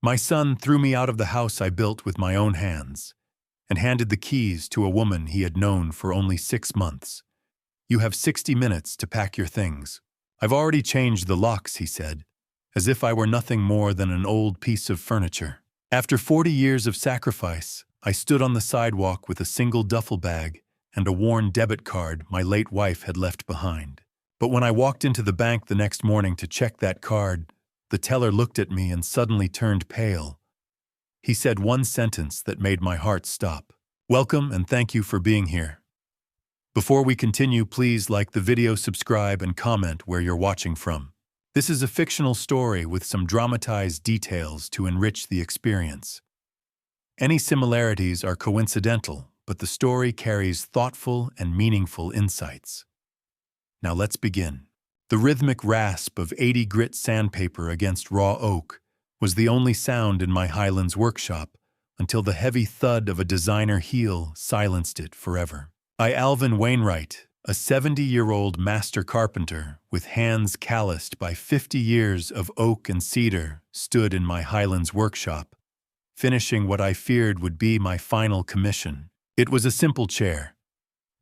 My son threw me out of the house I built with my own hands and handed the keys to a woman he had known for only 6 months. "You have 60 minutes to pack your things." "I've already changed the locks," he said, as if I were nothing more than an old piece of furniture. After 40 years of sacrifice, I stood on the sidewalk with a single duffel bag and a worn debit card my late wife had left behind. But when I walked into the bank the next morning to check that card, the teller looked at me and suddenly turned pale. He said one sentence that made my heart stop. "Welcome and thank you for being here." Before we continue, please like the video, subscribe, and comment where you're watching from. This is a fictional story with some dramatized details to enrich the experience. Any similarities are coincidental, but the story carries thoughtful and meaningful insights. Now let's begin. The rhythmic rasp of 80 grit sandpaper against raw oak was the only sound in my Highlands workshop until the heavy thud of a designer heel silenced it forever. Alvin Wainwright, a 70-year-old master carpenter with hands calloused by 50 years of oak and cedar, stood in my Highlands workshop, finishing what I feared would be my final commission. It was a simple chair,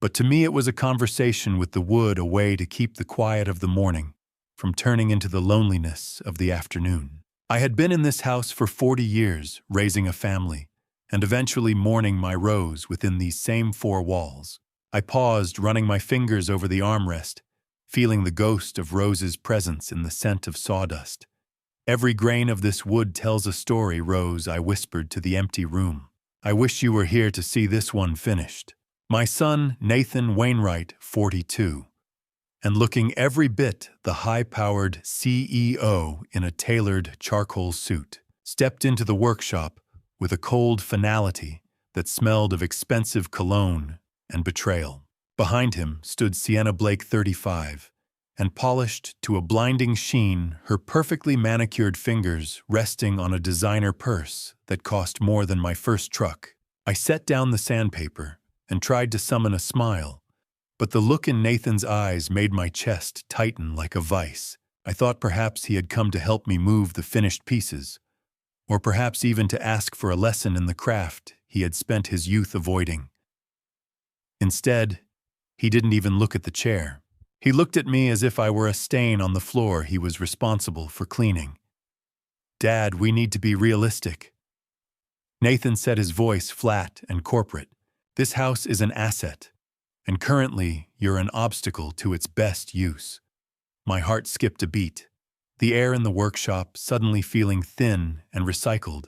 but to me it was a conversation with the wood, a way to keep the quiet of the morning from turning into the loneliness of the afternoon. I had been in this house for 40 years, raising a family, and eventually mourning my Rose within these same 4 walls. I paused, running my fingers over the armrest, feeling the ghost of Rose's presence in the scent of sawdust. "Every grain of this wood tells a story, Rose," I whispered to the empty room. "I wish you were here to see this one finished." My son, Nathan Wainwright, 42, and looking every bit the high-powered CEO in a tailored charcoal suit, stepped into the workshop with a cold finality that smelled of expensive cologne and betrayal. Behind him stood Sienna Blake, 35, and polished to a blinding sheen, her perfectly manicured fingers resting on a designer purse that cost more than my first truck. I set down the sandpaper and tried to summon a smile, but the look in Nathan's eyes made my chest tighten like a vice. I thought perhaps he had come to help me move the finished pieces, or perhaps even to ask for a lesson in the craft he had spent his youth avoiding. Instead, he didn't even look at the chair. He looked at me as if I were a stain on the floor he was responsible for cleaning. "Dad, we need to be realistic." Nathan said, his voice flat and corporate. "This house is an asset, and currently you're an obstacle to its best use." My heart skipped a beat, the air in the workshop suddenly feeling thin and recycled.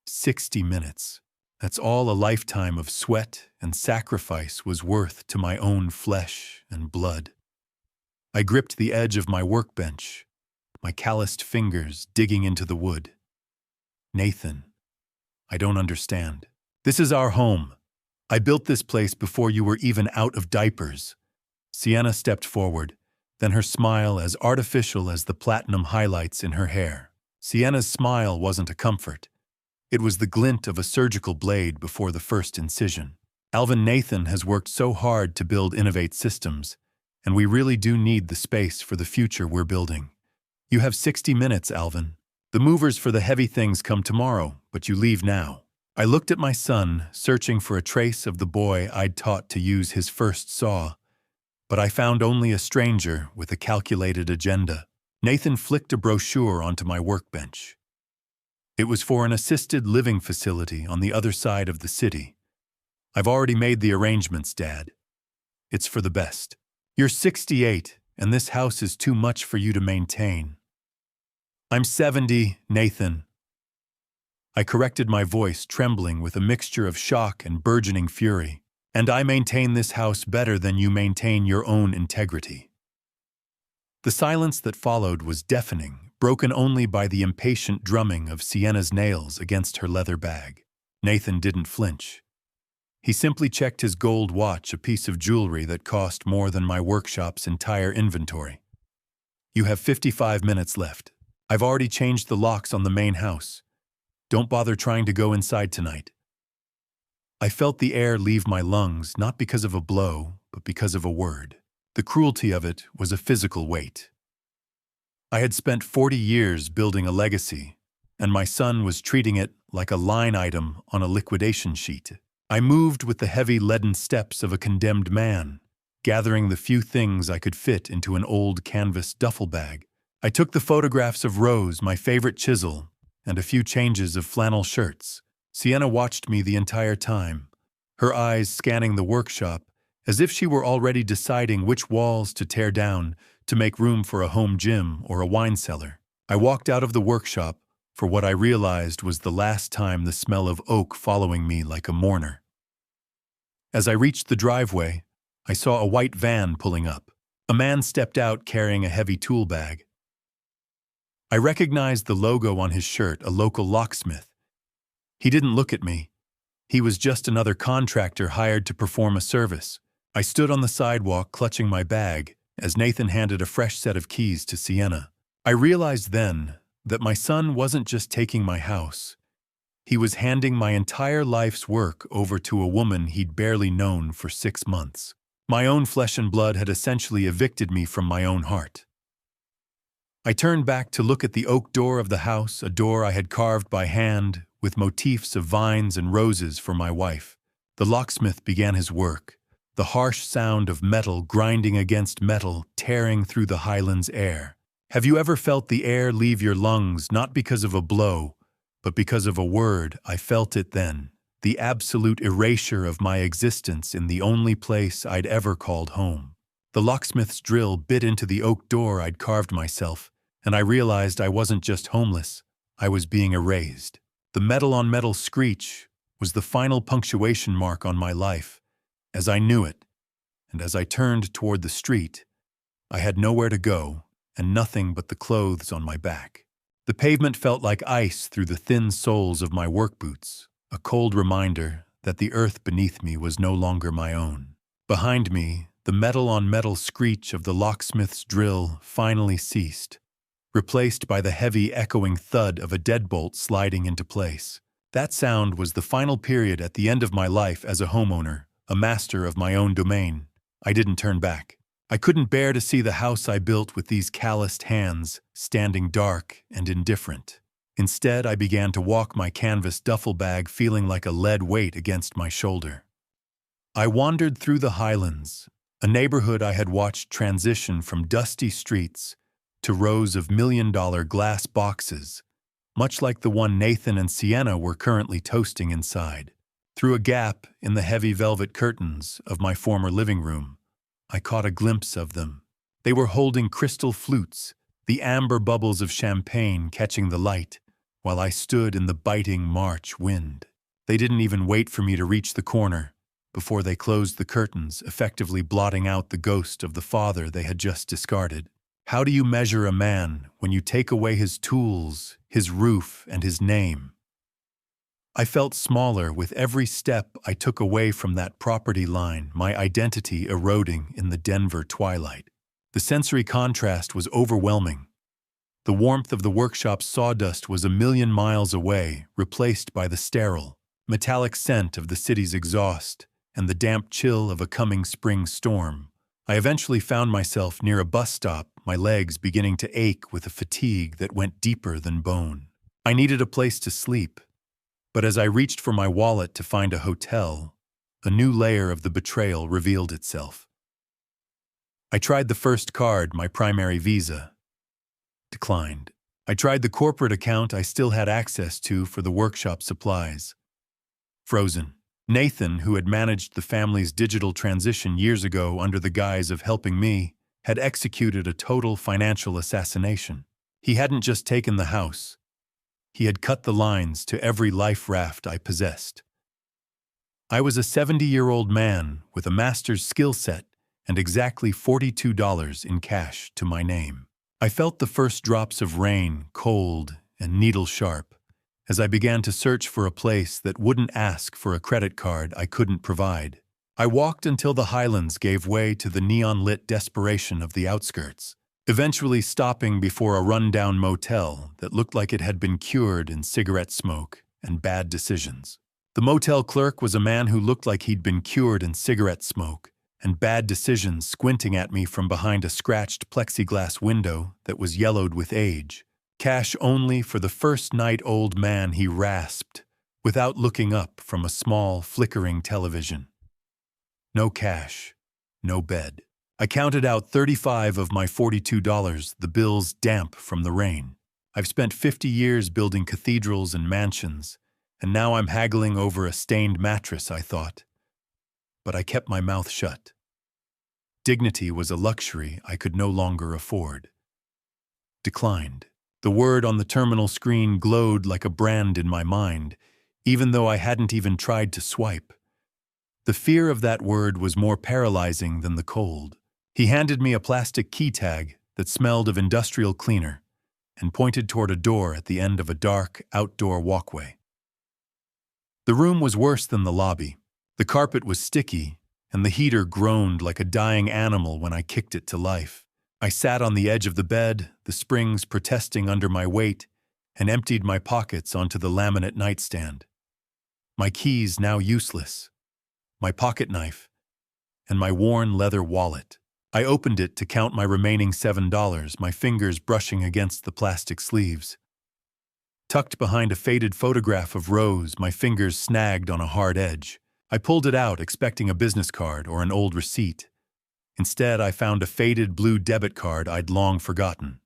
60 minutes. That's all a lifetime of sweat and sacrifice was worth to my own flesh and blood. I gripped the edge of my workbench, my calloused fingers digging into the wood. "Nathan, I don't understand. This is our home. I built this place before you were even out of diapers." Sienna stepped forward, then her smile as artificial as the platinum highlights in her hair. Sienna's smile wasn't a comfort. It was the glint of a surgical blade before the first incision. "Alvin, Nathan has worked so hard to build Innovate Systems, and we really do need the space for the future we're building. You have 60 minutes, Alvin. The movers for the heavy things come tomorrow, but you leave now." I looked at my son, searching for a trace of the boy I'd taught to use his first saw, but I found only a stranger with a calculated agenda. Nathan flicked a brochure onto my workbench. It was for an assisted living facility on the other side of the city. "I've already made the arrangements, Dad. It's for the best. You're 68, and this house is too much for you to maintain." "I'm 70, Nathan." I corrected my voice, trembling with a mixture of shock and burgeoning fury. "And I maintain this house better than you maintain your own integrity." The silence that followed was deafening, broken only by the impatient drumming of Sienna's nails against her leather bag. Nathan didn't flinch. He simply checked his gold watch, a piece of jewelry that cost more than my workshop's entire inventory. "You have 55 minutes left. I've already changed the locks on the main house. Don't bother trying to go inside tonight." I felt the air leave my lungs, not because of a blow, but because of a word. The cruelty of it was a physical weight. I had spent 40 years building a legacy, and my son was treating it like a line item on a liquidation sheet. I moved with the heavy leaden steps of a condemned man, gathering the few things I could fit into an old canvas duffel bag. I took the photographs of Rose, my favorite chisel, and a few changes of flannel shirts. Sienna watched me the entire time, her eyes scanning the workshop as if she were already deciding which walls to tear down to make room for a home gym or a wine cellar. I walked out of the workshop for what I realized was the last time, the smell of oak following me like a mourner. As I reached the driveway, I saw a white van pulling up. A man stepped out carrying a heavy tool bag. I recognized the logo on his shirt, a local locksmith. He didn't look at me. He was just another contractor hired to perform a service. I stood on the sidewalk clutching my bag as Nathan handed a fresh set of keys to Sienna. I realized then that my son wasn't just taking my house. He was handing my entire life's work over to a woman he'd barely known for 6 months. My own flesh and blood had essentially evicted me from my own heart. I turned back to look at the oak door of the house, a door I had carved by hand with motifs of vines and roses for my wife. The locksmith began his work, the harsh sound of metal grinding against metal tearing through the highlands air. Have you ever felt the air leave your lungs, not because of a blow, but because of a word? I felt it then, the absolute erasure of my existence in the only place I'd ever called home. The locksmith's drill bit into the oak door I'd carved myself, and I realized I wasn't just homeless, I was being erased. The metal-on-metal screech was the final punctuation mark on my life, as I knew it, and as I turned toward the street, I had nowhere to go and nothing but the clothes on my back. The pavement felt like ice through the thin soles of my work boots, a cold reminder that the earth beneath me was no longer my own. Behind me, the metal-on-metal screech of the locksmith's drill finally ceased, replaced by the heavy echoing thud of a deadbolt sliding into place. That sound was the final period at the end of my life as a homeowner, a master of my own domain. I didn't turn back. I couldn't bear to see the house I built with these calloused hands, standing dark and indifferent. Instead, I began to walk my canvas duffel bag feeling like a lead weight against my shoulder. I wandered through the Highlands, a neighborhood I had watched transition from dusty streets to rows of million-dollar glass boxes, much like the one Nathan and Sienna were currently toasting inside. Through a gap in the heavy velvet curtains of my former living room, I caught a glimpse of them. They were holding crystal flutes, the amber bubbles of champagne catching the light, while I stood in the biting March wind. They didn't even wait for me to reach the corner before they closed the curtains, effectively blotting out the ghost of the father they had just discarded. How do you measure a man when you take away his tools, his roof, and his name? I felt smaller with every step I took away from that property line, my identity eroding in the Denver twilight. The sensory contrast was overwhelming. The warmth of the workshop's sawdust was a million miles away, replaced by the sterile, metallic scent of the city's exhaust and the damp chill of a coming spring storm. I eventually found myself near a bus stop, my legs beginning to ache with a fatigue that went deeper than bone. I needed a place to sleep. But as I reached for my wallet to find a hotel, a new layer of the betrayal revealed itself. I tried the first card, my primary Visa. Declined. I tried the corporate account I still had access to for the workshop supplies. Frozen. Nathan, who had managed the family's digital transition years ago under the guise of helping me, had executed a total financial assassination. He hadn't just taken the house. He had cut the lines to every life raft I possessed. I was a 70-year-old man with a master's skill set and exactly $42 in cash to my name. I felt the first drops of rain, cold and needle-sharp, as I began to search for a place that wouldn't ask for a credit card I couldn't provide. I walked until the Highlands gave way to the neon-lit desperation of the outskirts, eventually stopping before a run-down motel that looked like it had been cured in cigarette smoke and bad decisions. The motel clerk was a man who looked like he'd been cured in cigarette smoke and bad decisions, squinting at me from behind a scratched plexiglass window that was yellowed with age. Cash only for the first night, old man, he rasped, without looking up from a small, flickering television. No cash, no bed. I counted out 35 of my $42, the bills damp from the rain. I've spent 50 years building cathedrals and mansions, and now I'm haggling over a stained mattress, I thought. But I kept my mouth shut. Dignity was a luxury I could no longer afford. Declined. The word on the terminal screen glowed like a brand in my mind, even though I hadn't even tried to swipe. The fear of that word was more paralyzing than the cold. He handed me a plastic key tag that smelled of industrial cleaner and pointed toward a door at the end of a dark, outdoor walkway. The room was worse than the lobby. The carpet was sticky, and the heater groaned like a dying animal when I kicked it to life. I sat on the edge of the bed, the springs protesting under my weight, and emptied my pockets onto the laminate nightstand. My keys now useless, my pocket knife, and my worn leather wallet. I opened it to count my remaining $7, my fingers brushing against the plastic sleeves. Tucked behind a faded photograph of Rose, my fingers snagged on a hard edge. I pulled it out, expecting a business card or an old receipt. Instead, I found a faded blue debit card I'd long forgotten.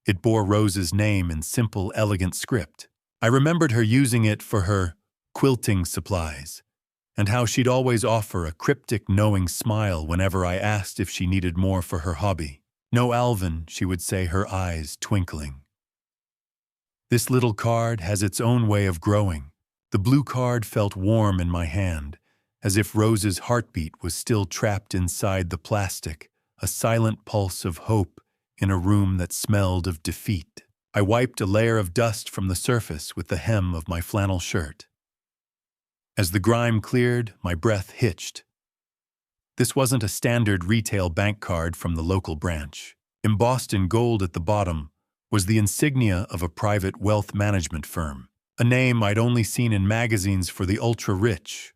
It bore Rose's name in simple, elegant script. I remembered her using it for her quilting supplies, and how she'd always offer a cryptic, knowing smile whenever I asked if she needed more for her hobby. "No, Alvin," she would say, her eyes twinkling. This little card has its own way of growing. The blue card felt warm in my hand, as if Rose's heartbeat was still trapped inside the plastic, a silent pulse of hope in a room that smelled of defeat. I wiped a layer of dust from the surface with the hem of my flannel shirt. As the grime cleared, my breath hitched. This wasn't a standard retail bank card from the local branch. Embossed in gold at the bottom was the insignia of a private wealth management firm, a name I'd only seen in magazines for the ultra-rich,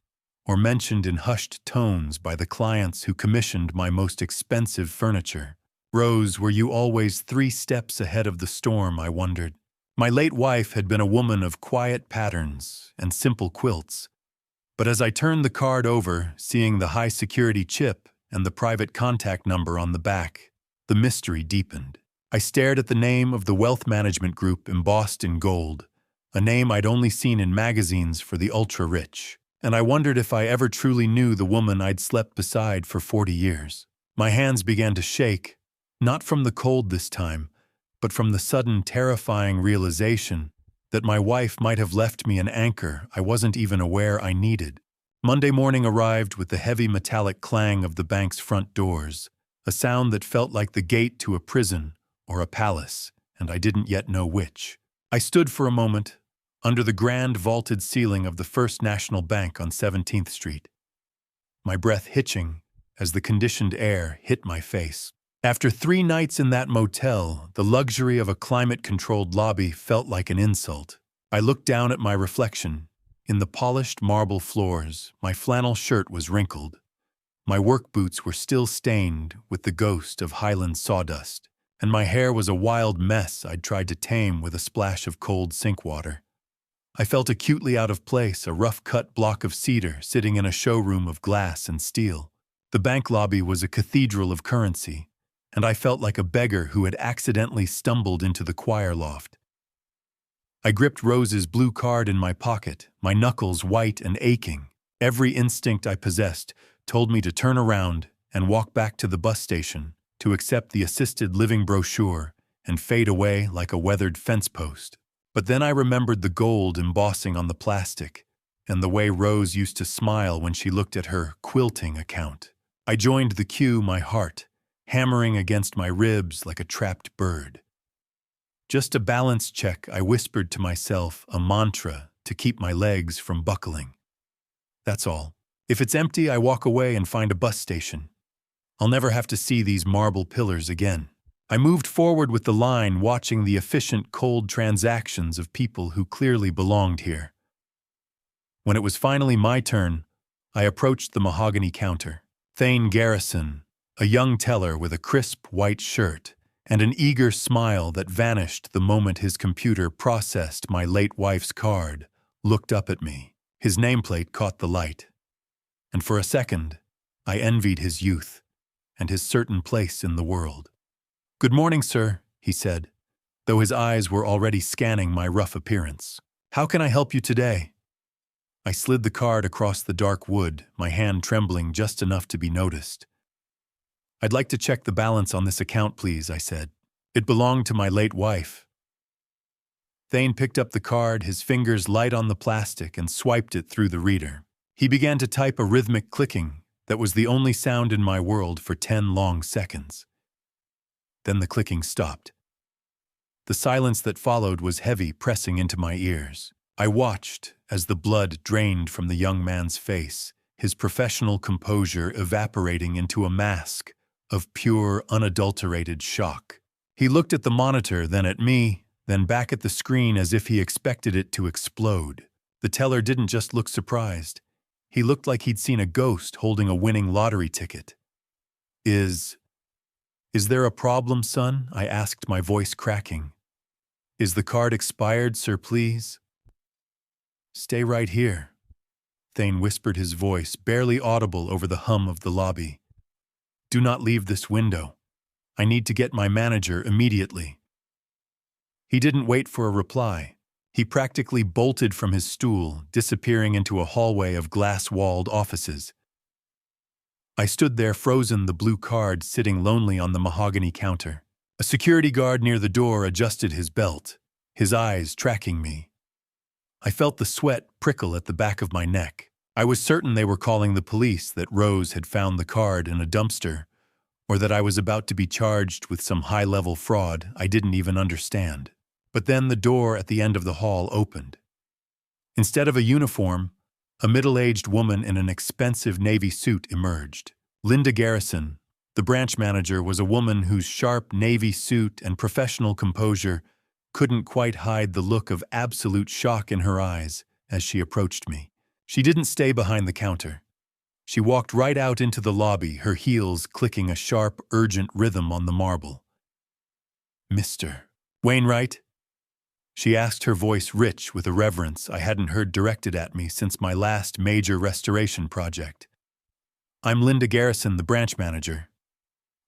or mentioned in hushed tones by the clients who commissioned my most expensive furniture. "Rose, were you always 3 steps ahead of the storm?" I wondered. My late wife had been a woman of quiet patterns and simple quilts, but as I turned the card over, seeing the high-security chip and the private contact number on the back, the mystery deepened. I stared at the name of the wealth management group embossed in gold, a name I'd only seen in magazines for the ultra-rich, and I wondered if I ever truly knew the woman I'd slept beside for 40 years. My hands began to shake, not from the cold this time, but from the sudden terrifying realization that my wife might have left me an anchor I wasn't even aware I needed. Monday morning arrived with the heavy metallic clang of the bank's front doors, a sound that felt like the gate to a prison or a palace, and I didn't yet know which. I stood for a moment under the grand vaulted ceiling of the First National Bank on 17th Street, my breath hitching as the conditioned air hit my face. After 3 nights in that motel, the luxury of a climate-controlled lobby felt like an insult. I looked down at my reflection. In the polished marble floors, my flannel shirt was wrinkled. My work boots were still stained with the ghost of Highland sawdust, and my hair was a wild mess I'd tried to tame with a splash of cold sink water. I felt acutely out of place, a rough-cut block of cedar sitting in a showroom of glass and steel. The bank lobby was a cathedral of currency, and I felt like a beggar who had accidentally stumbled into the choir loft. I gripped Rose's blue card in my pocket, my knuckles white and aching. Every instinct I possessed told me to turn around and walk back to the bus station, to accept the assisted living brochure and fade away like a weathered fence post. But then I remembered the gold embossing on the plastic, and the way Rose used to smile when she looked at her quilting account. I joined the queue, my heart hammering against my ribs like a trapped bird. Just a balance check, I whispered to myself, a mantra to keep my legs from buckling. That's all. If it's empty, I walk away and find a bus station. I'll never have to see these marble pillars again. I moved forward with the line, watching the efficient, cold transactions of people who clearly belonged here. When it was finally my turn, I approached the mahogany counter. Thane Garrison, a young teller with a crisp white shirt and an eager smile that vanished the moment his computer processed my late wife's card, looked up at me. His nameplate caught the light, and for a second, I envied his youth and his certain place in the world. "Good morning, sir," he said, though his eyes were already scanning my rough appearance. "How can I help you today?" I slid the card across the dark wood, my hand trembling just enough to be noticed. "I'd like to check the balance on this account, please," I said. "It belonged to my late wife." Thane picked up the card, his fingers light on the plastic, and swiped it through the reader. He began to type a rhythmic clicking that was the only sound in my world for 10 long seconds. Then the clicking stopped. The silence that followed was heavy, pressing into my ears. I watched as the blood drained from the young man's face, his professional composure evaporating into a mask of pure, unadulterated shock. He looked at the monitor, then at me, then back at the screen as if he expected it to explode. The teller didn't just look surprised. He looked like he'd seen a ghost holding a winning lottery ticket. Is there a problem, son?" I asked, my voice cracking. "Is the card expired, sir, please?" "Stay right here," Thane whispered, his voice barely audible over the hum of the lobby. "Do not leave this window. I need to get my manager immediately." He didn't wait for a reply. He practically bolted from his stool, disappearing into a hallway of glass-walled offices. I stood there frozen, the blue card sitting lonely on the mahogany counter. A security guard near the door adjusted his belt, his eyes tracking me. I felt the sweat prickle at the back of my neck. I was certain they were calling the police, that Rose had found the card in a dumpster, or that I was about to be charged with some high-level fraud I didn't even understand. But then the door at the end of the hall opened. Instead of a uniform, a middle-aged woman in an expensive navy suit emerged. Linda Garrison, the branch manager, was a woman whose sharp navy suit and professional composure couldn't quite hide the look of absolute shock in her eyes as she approached me. She didn't stay behind the counter. She walked right out into the lobby, her heels clicking a sharp, urgent rhythm on the marble. "Mr. Wainwright?" she asked, her voice rich with a reverence I hadn't heard directed at me since my last major restoration project. "I'm Linda Garrison, the branch manager.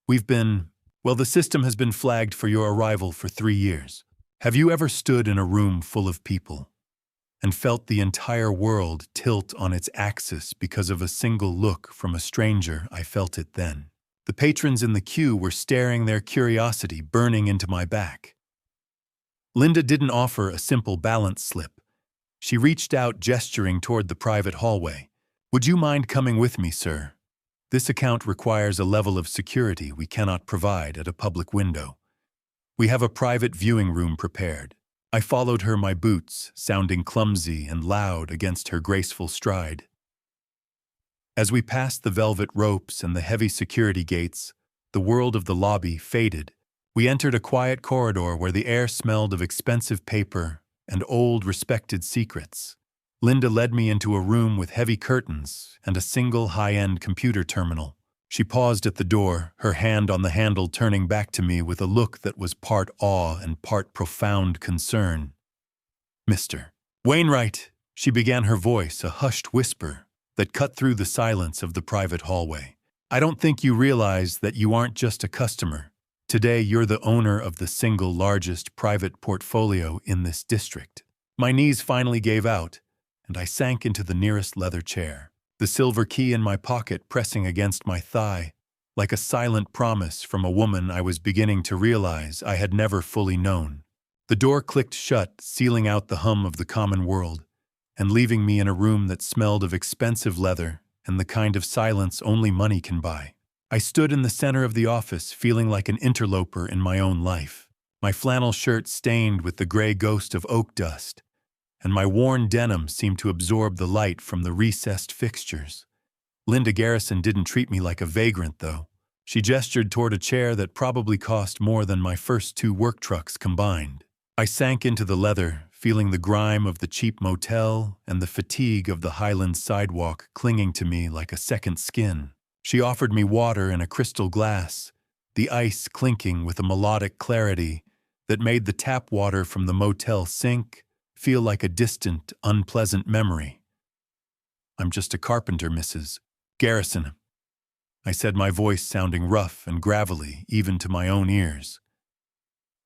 The system has been flagged for your arrival for 3 years. Have you ever stood in a room full of people and felt the entire world tilt on its axis because of a single look from a stranger? I felt it then. The patrons in the queue were staring, their curiosity burning into my back. Linda didn't offer a simple balance slip. She reached out, gesturing toward the private hallway. "Would you mind coming with me, sir? This account requires a level of security we cannot provide at a public window. We have a private viewing room prepared." I followed her, my boots sounding clumsy and loud against her graceful stride. As we passed the velvet ropes and the heavy security gates, the world of the lobby faded. We entered a quiet corridor where the air smelled of expensive paper and old, respected secrets. Linda led me into a room with heavy curtains and a single high-end computer terminal. She paused at the door, her hand on the handle, turning back to me with a look that was part awe and part profound concern. "Mr. Wainwright," she began, her voice a hushed whisper that cut through the silence of the private hallway. "I don't think you realize that you aren't just a customer. Today, you're the owner of the single largest private portfolio in this district." My knees finally gave out, and I sank into the nearest leather chair, the silver key in my pocket pressing against my thigh, like a silent promise from a woman I was beginning to realize I had never fully known. The door clicked shut, sealing out the hum of the common world, and leaving me in a room that smelled of expensive leather and the kind of silence only money can buy. I stood in the center of the office, feeling like an interloper in my own life, my flannel shirt stained with the gray ghost of oak dust, and my worn denim seemed to absorb the light from the recessed fixtures. Linda Garrison didn't treat me like a vagrant, though. She gestured toward a chair that probably cost more than my first 2 work trucks combined. I sank into the leather, feeling the grime of the cheap motel and the fatigue of the Highland sidewalk clinging to me like a second skin. She offered me water in a crystal glass, the ice clinking with a melodic clarity that made the tap water from the motel sink feel like a distant, unpleasant memory. "I'm just a carpenter, Mrs. Garrison," I said, my voice sounding rough and gravelly even to my own ears.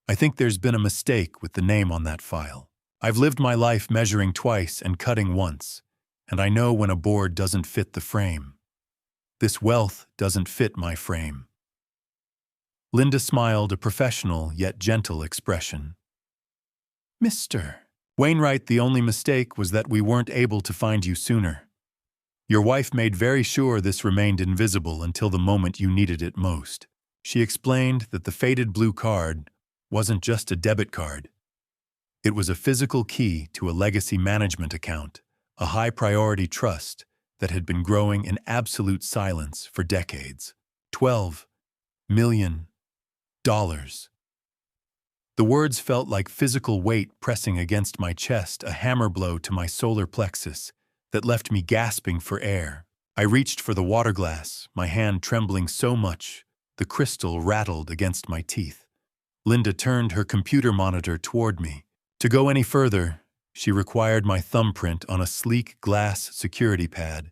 "I think there's been a mistake with the name on that file. I've lived my life measuring twice and cutting once, and I know when a board doesn't fit the frame. This wealth doesn't fit my frame." Linda smiled, a professional yet gentle expression. "Mr. Wainwright, the only mistake was that we weren't able to find you sooner. Your wife made very sure this remained invisible until the moment you needed it most. She explained that the faded blue card wasn't just a debit card. It was a physical key to a legacy management account, a high-priority trust that had been growing in absolute silence for decades. $12 million. The words felt like physical weight pressing against my chest, a hammer blow to my solar plexus that left me gasping for air. I reached for the water glass, my hand trembling so much the crystal rattled against my teeth. Linda turned her computer monitor toward me. To go any further, she required my thumbprint on a sleek glass security pad.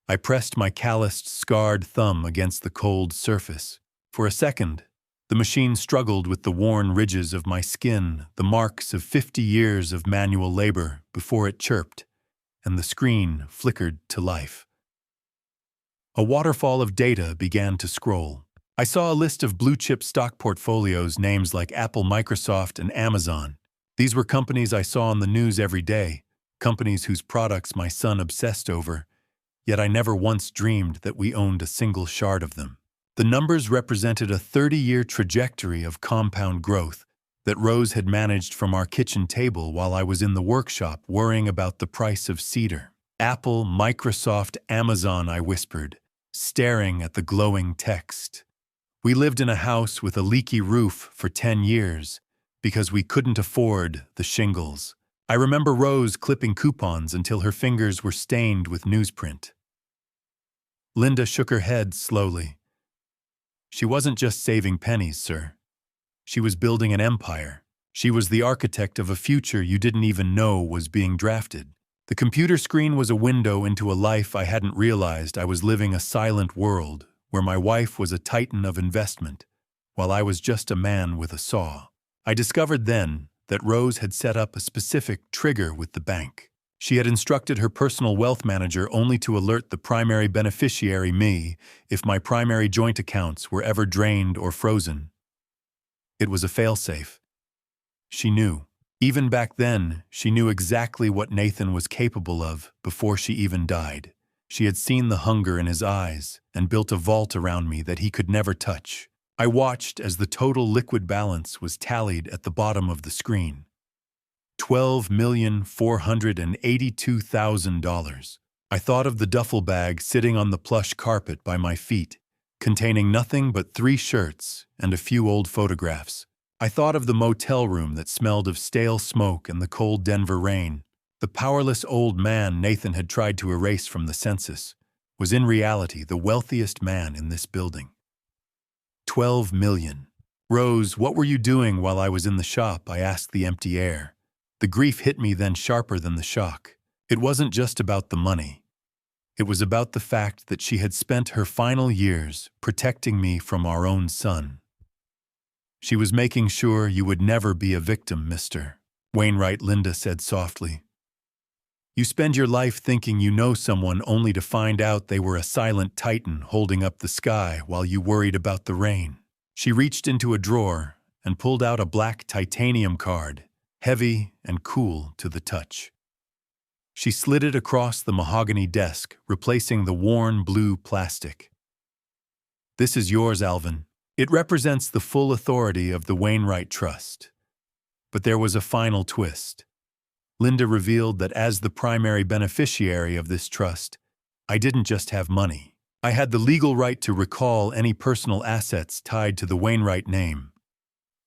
I pressed my calloused, scarred thumb against the cold surface. For a second, the machine struggled with the worn ridges of my skin, the marks of 50 years of manual labor, before it chirped, and the screen flickered to life. A waterfall of data began to scroll. I saw a list of blue-chip stock portfolios, names like Apple, Microsoft, and Amazon. These were companies I saw on the news every day, companies whose products my son obsessed over, yet I never once dreamed that we owned a single shard of them. The numbers represented a 30-year trajectory of compound growth that Rose had managed from our kitchen table while I was in the workshop worrying about the price of cedar. "Apple, Microsoft, Amazon," I whispered, staring at the glowing text. "We lived in a house with a leaky roof for 10 years because we couldn't afford the shingles." I remember Rose clipping coupons until her fingers were stained with newsprint. Linda shook her head slowly. "She wasn't just saving pennies, sir. She was building an empire. She was the architect of a future you didn't even know was being drafted." The computer screen was a window into a life I hadn't realized. I was living a silent world where my wife was a titan of investment, while I was just a man with a saw. I discovered then that Rose had set up a specific trigger with the bank. She had instructed her personal wealth manager only to alert the primary beneficiary, me, if my primary joint accounts were ever drained or frozen. It was a failsafe. She knew. Even back then, she knew exactly what Nathan was capable of before she even died. She had seen the hunger in his eyes and built a vault around me that he could never touch. I watched as the total liquid balance was tallied at the bottom of the screen. $12,482,000. I thought of the duffel bag sitting on the plush carpet by my feet, containing nothing but 3 shirts and a few old photographs. I thought of the motel room that smelled of stale smoke and the cold Denver rain. The powerless old man Nathan had tried to erase from the census was in reality the wealthiest man in this building. 12 million. "Rose, what were you doing while I was in the shop?" I asked the empty air. The grief hit me then sharper than the shock. It wasn't just about the money. It was about the fact that she had spent her final years protecting me from our own son. "She was making sure you would never be a victim, Mr. Wainwright," Linda said softly. "You spend your life thinking you know someone only to find out they were a silent titan holding up the sky while you worried about the rain." She reached into a drawer and pulled out a black titanium card, heavy and cool to the touch. She slid it across the mahogany desk, replacing the worn blue plastic. "This is yours, Alvin. It represents the full authority of the Wainwright Trust." But there was a final twist. Linda revealed that as the primary beneficiary of this trust, I didn't just have money. I had the legal right to recall any personal assets tied to the Wainwright name.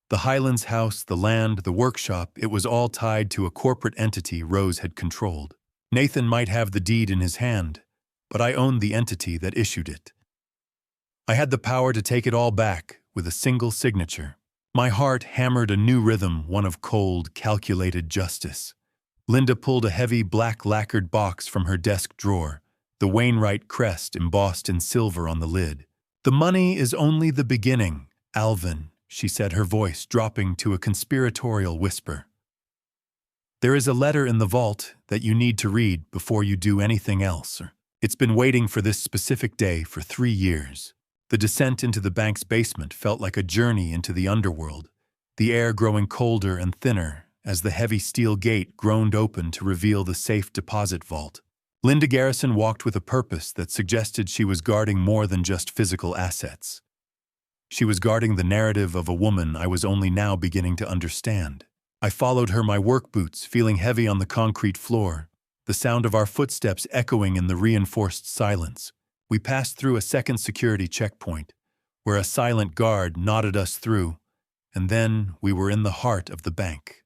The Highlands house, the land, the workshop, it was all tied to a corporate entity Rose had controlled. Nathan might have the deed in his hand, but I owned the entity that issued it. I had the power to take it all back with a single signature. My heart hammered a new rhythm, one of cold, calculated justice. Linda pulled a heavy, black lacquered box from her desk drawer, the Wainwright crest embossed in silver on the lid. "The money is only the beginning, Alvin," she said, her voice dropping to a conspiratorial whisper. "There is a letter in the vault that you need to read before you do anything else. It's been waiting for this specific day for 3 years." The descent into the bank's basement felt like a journey into the underworld, the air growing colder and thinner as the heavy steel gate groaned open to reveal the safe deposit vault. Linda Garrison walked with a purpose that suggested she was guarding more than just physical assets. She was guarding the narrative of a woman I was only now beginning to understand. I followed her, my work boots feeling heavy on the concrete floor, the sound of our footsteps echoing in the reinforced silence. We passed through a second security checkpoint, where a silent guard nodded us through, and then we were in the heart of the bank.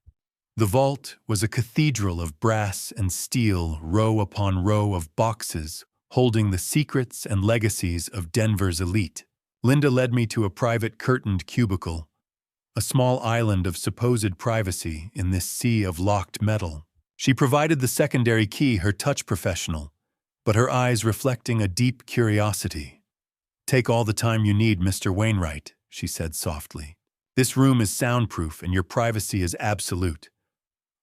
The vault was a cathedral of brass and steel, row upon row of boxes holding the secrets and legacies of Denver's elite. Linda led me to a private curtained cubicle, a small island of supposed privacy in this sea of locked metal. She provided the secondary key, her touch professional, but her eyes reflecting a deep curiosity. "Take all the time you need, Mr. Wainwright," she said softly. "This room is soundproof and your privacy is absolute.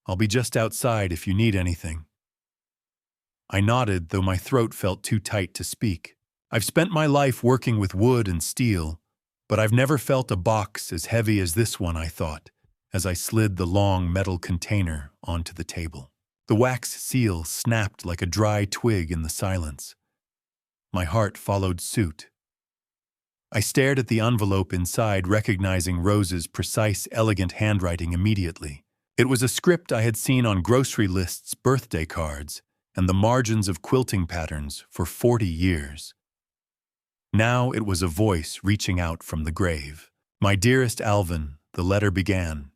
I'll be just outside if you need anything." I nodded, though my throat felt too tight to speak. I've spent my life working with wood and steel, but I've never felt a box as heavy as this one, I thought, as I slid the long metal container onto the table. The wax seal snapped like a dry twig in the silence. My heart followed suit. I stared at the envelope inside, recognizing Rose's precise, elegant handwriting immediately. It was a script I had seen on grocery lists, birthday cards, and the margins of quilting patterns for 40 years. Now it was a voice reaching out from the grave. "My dearest Alvin," the letter began.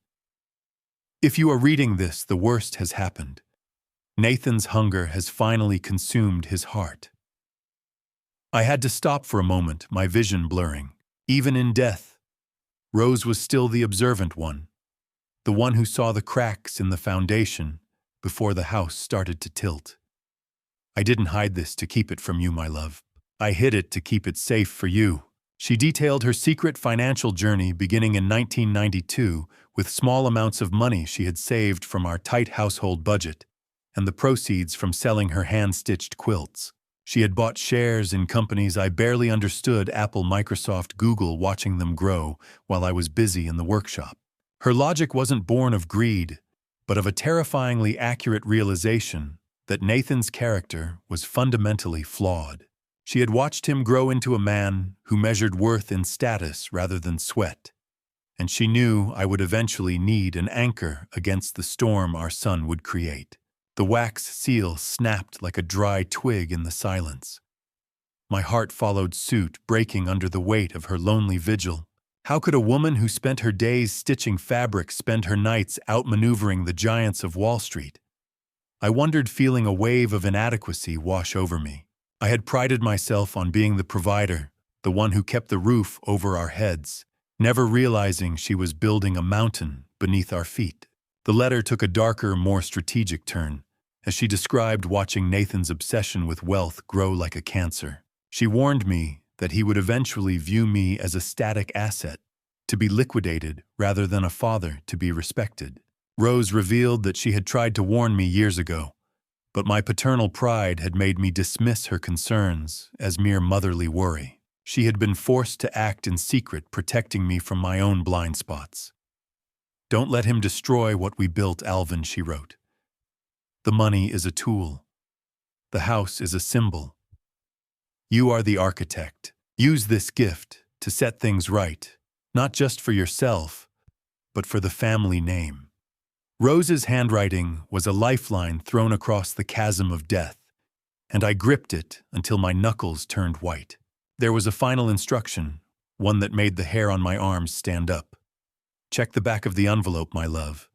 "If you are reading this, the worst has happened. Nathan's hunger has finally consumed his heart." I had to stop for a moment, my vision blurring. Even in death, Rose was still the observant one, the one who saw the cracks in the foundation before the house started to tilt. "I didn't hide this to keep it from you, my love. I hid it to keep it safe for you." She detailed her secret financial journey beginning in 1992 with small amounts of money she had saved from our tight household budget and the proceeds from selling her hand-stitched quilts. She had bought shares in companies I barely understood, Apple, Microsoft, Google, watching them grow while I was busy in the workshop. Her logic wasn't born of greed, but of a terrifyingly accurate realization that Nathan's character was fundamentally flawed. She had watched him grow into a man who measured worth in status rather than sweat, and she knew I would eventually need an anchor against the storm our son would create. The wax seal snapped like a dry twig in the silence. My heart followed suit, breaking under the weight of her lonely vigil. How could a woman who spent her days stitching fabric spend her nights outmaneuvering the giants of Wall Street? I wondered, feeling a wave of inadequacy wash over me. I had prided myself on being the provider, the one who kept the roof over our heads, never realizing she was building a mountain beneath our feet. The letter took a darker, more strategic turn, as she described watching Nathan's obsession with wealth grow like a cancer. She warned me that he would eventually view me as a static asset, to be liquidated rather than a father to be respected. Rose revealed that she had tried to warn me years ago, but my paternal pride had made me dismiss her concerns as mere motherly worry. She had been forced to act in secret, protecting me from my own blind spots. "Don't let him destroy what we built, Alvin," she wrote. "The money is a tool. The house is a symbol. You are the architect. Use this gift to set things right, not just for yourself, but for the family name." Rose's handwriting was a lifeline thrown across the chasm of death, and I gripped it until my knuckles turned white. There was a final instruction, one that made the hair on my arms stand up. "Check the back of the envelope, my love.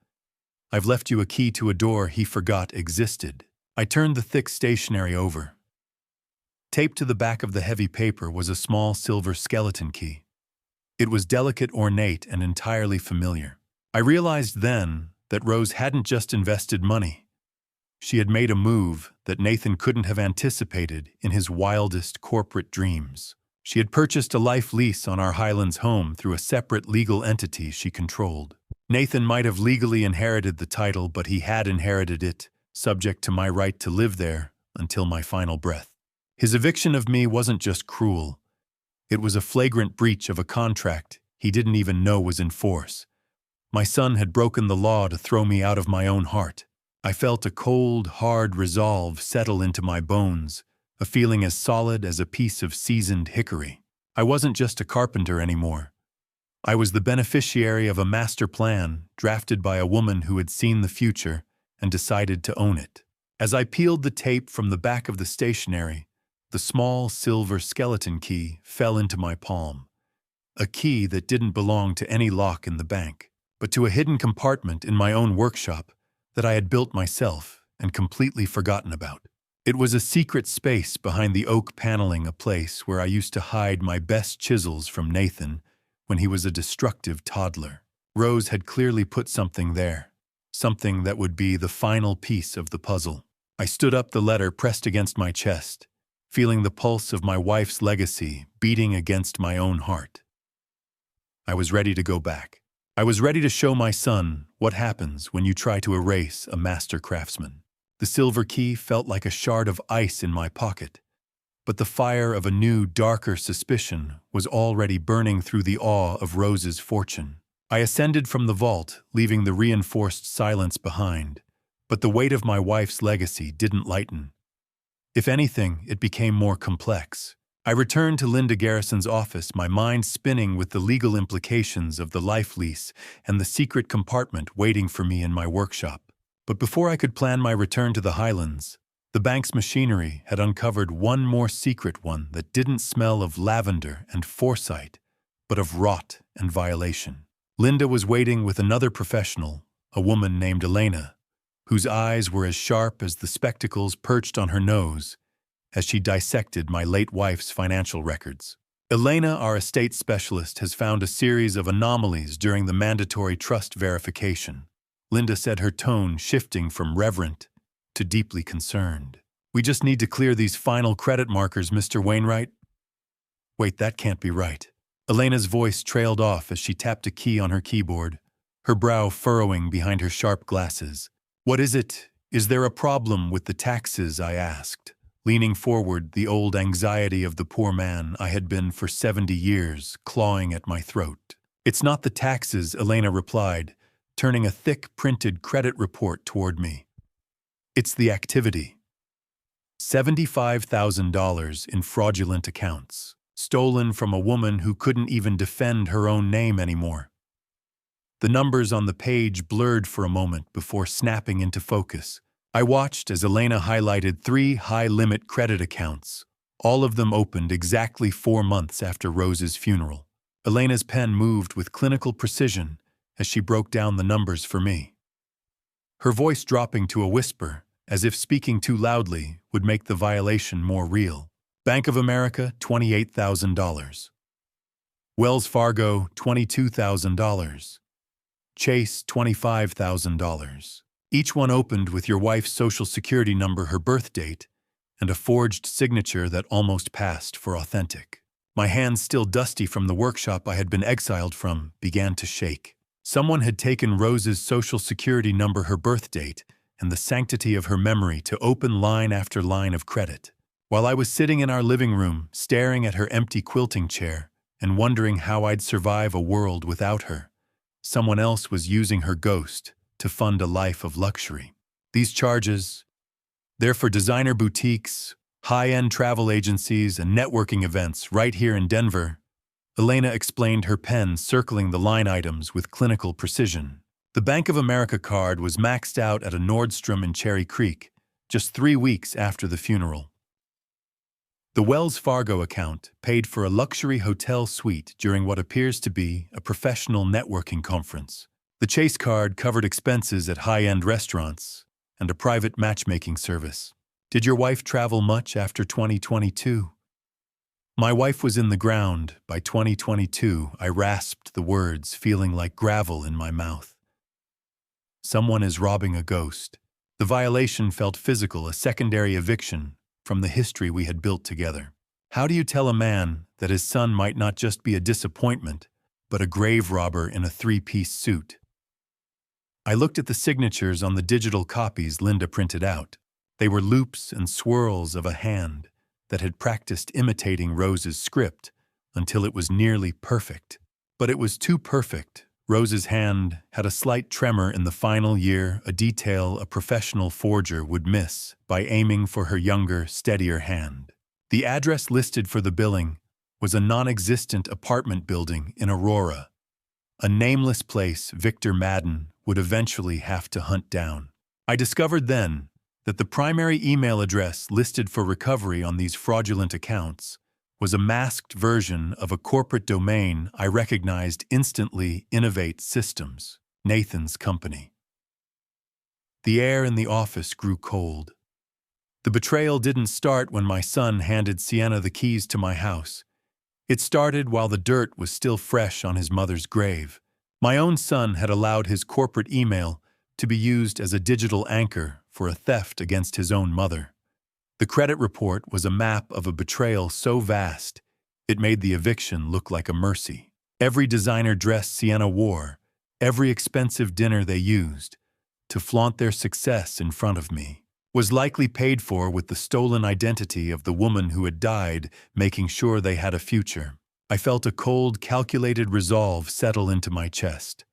I've left you a key to a door he forgot existed." I turned the thick stationery over. Taped to the back of the heavy paper was a small silver skeleton key. It was delicate, ornate, and entirely familiar. I realized then that Rose hadn't just invested money. She had made a move that Nathan couldn't have anticipated in his wildest corporate dreams. She had purchased a life lease on our Highlands home through a separate legal entity she controlled. Nathan might have legally inherited the title, but he had inherited it, subject to my right to live there until my final breath. His eviction of me wasn't just cruel. It was a flagrant breach of a contract he didn't even know was in force. My son had broken the law to throw me out of my own heart. I felt a cold, hard resolve settle into my bones, a feeling as solid as a piece of seasoned hickory. I wasn't just a carpenter anymore. I was the beneficiary of a master plan drafted by a woman who had seen the future and decided to own it. As I peeled the tape from the back of the stationery, the small silver skeleton key fell into my palm. A key that didn't belong to any lock in the bank, but to a hidden compartment in my own workshop that I had built myself and completely forgotten about. It was a secret space behind the oak paneling, a place where I used to hide my best chisels from Nathan when he was a destructive toddler. Rose had clearly put something there, something that would be the final piece of the puzzle. I stood up, the letter pressed against my chest, feeling the pulse of my wife's legacy beating against my own heart. I was ready to go back. I was ready to show my son what happens when you try to erase a master craftsman. The silver key felt like a shard of ice in my pocket, but the fire of a new, darker suspicion was already burning through the awe of Rose's fortune. I ascended from the vault, leaving the reinforced silence behind, but the weight of my wife's legacy didn't lighten. If anything, it became more complex. I returned to Linda Garrison's office, my mind spinning with the legal implications of the life lease and the secret compartment waiting for me in my workshop. But before I could plan my return to the Highlands, the bank's machinery had uncovered one more secret, one that didn't smell of lavender and foresight, but of rot and violation. Linda was waiting with another professional, a woman named Elena, whose eyes were as sharp as the spectacles perched on her nose as she dissected my late wife's financial records. Elena, our estate specialist, has found a series of anomalies during the mandatory trust verification. Linda said, her tone shifting from reverent to deeply concerned. We just need to clear these final credit markers, Mr. Wainwright. Wait, that can't be right. Elena's voice trailed off as she tapped a key on her keyboard, her brow furrowing behind her sharp glasses. What is it? Is there a problem with the taxes? I asked, leaning forward, the old anxiety of the poor man I had been for 70 years clawing at my throat. It's not the taxes, Elena replied, turning a thick printed credit report toward me. It's the activity. $75,000 in fraudulent accounts, stolen from a woman who couldn't even defend her own name anymore. The numbers on the page blurred for a moment before snapping into focus. I watched as Elena highlighted 3 high-limit credit accounts, all of them opened exactly 4 months after Rose's funeral. Elena's pen moved with clinical precision as she broke down the numbers for me, her voice dropping to a whisper, as if speaking too loudly would make the violation more real. Bank of America, $28,000. Wells Fargo, $22,000. Chase, $25,000. Each one opened with your wife's social security number, her birth date, and a forged signature that almost passed for authentic. My hands, still dusty from the workshop I had been exiled from, began to shake. Someone had taken Rose's social security number, her birth date, and the sanctity of her memory to open line after line of credit. While I was sitting in our living room, staring at her empty quilting chair and wondering how I'd survive a world without her, someone else was using her ghost to fund a life of luxury. These charges, they're for designer boutiques, high-end travel agencies, and networking events right here in Denver. Elena explained, her pen circling the line items with clinical precision. The Bank of America card was maxed out at a Nordstrom in Cherry Creek, just 3 weeks after the funeral. The Wells Fargo account paid for a luxury hotel suite during what appears to be a professional networking conference. The Chase card covered expenses at high-end restaurants and a private matchmaking service. Did your wife travel much after 2022? My wife was in the ground. By 2022, I rasped the words, feeling like gravel in my mouth. Someone is robbing a ghost. The violation felt physical, a secondary eviction from the history we had built together. How do you tell a man that his son might not just be a disappointment, but a grave robber in a three-piece suit? I looked at the signatures on the digital copies Linda printed out. They were loops and swirls of a hand that had practiced imitating Rose's script until it was nearly perfect. But it was too perfect. Rose's hand had a slight tremor in the final year, a detail a professional forger would miss by aiming for her younger, steadier hand. The address listed for the billing was a non-existent apartment building in Aurora, a nameless place Victor Madden would eventually have to hunt down. I discovered then that the primary email address listed for recovery on these fraudulent accounts was a masked version of a corporate domain I recognized instantly: Innovate Systems, Nathan's company. The air in the office grew cold. The betrayal didn't start when my son handed Sienna the keys to my house. It started while the dirt was still fresh on his mother's grave. My own son had allowed his corporate email to be used as a digital anchor for a theft against his own mother. The credit report was a map of a betrayal so vast, it made the eviction look like a mercy. Every designer dress Sienna wore, every expensive dinner they used to flaunt their success in front of me, was likely paid for with the stolen identity of the woman who had died, making sure they had a future. I felt a cold, calculated resolve settle into my chest,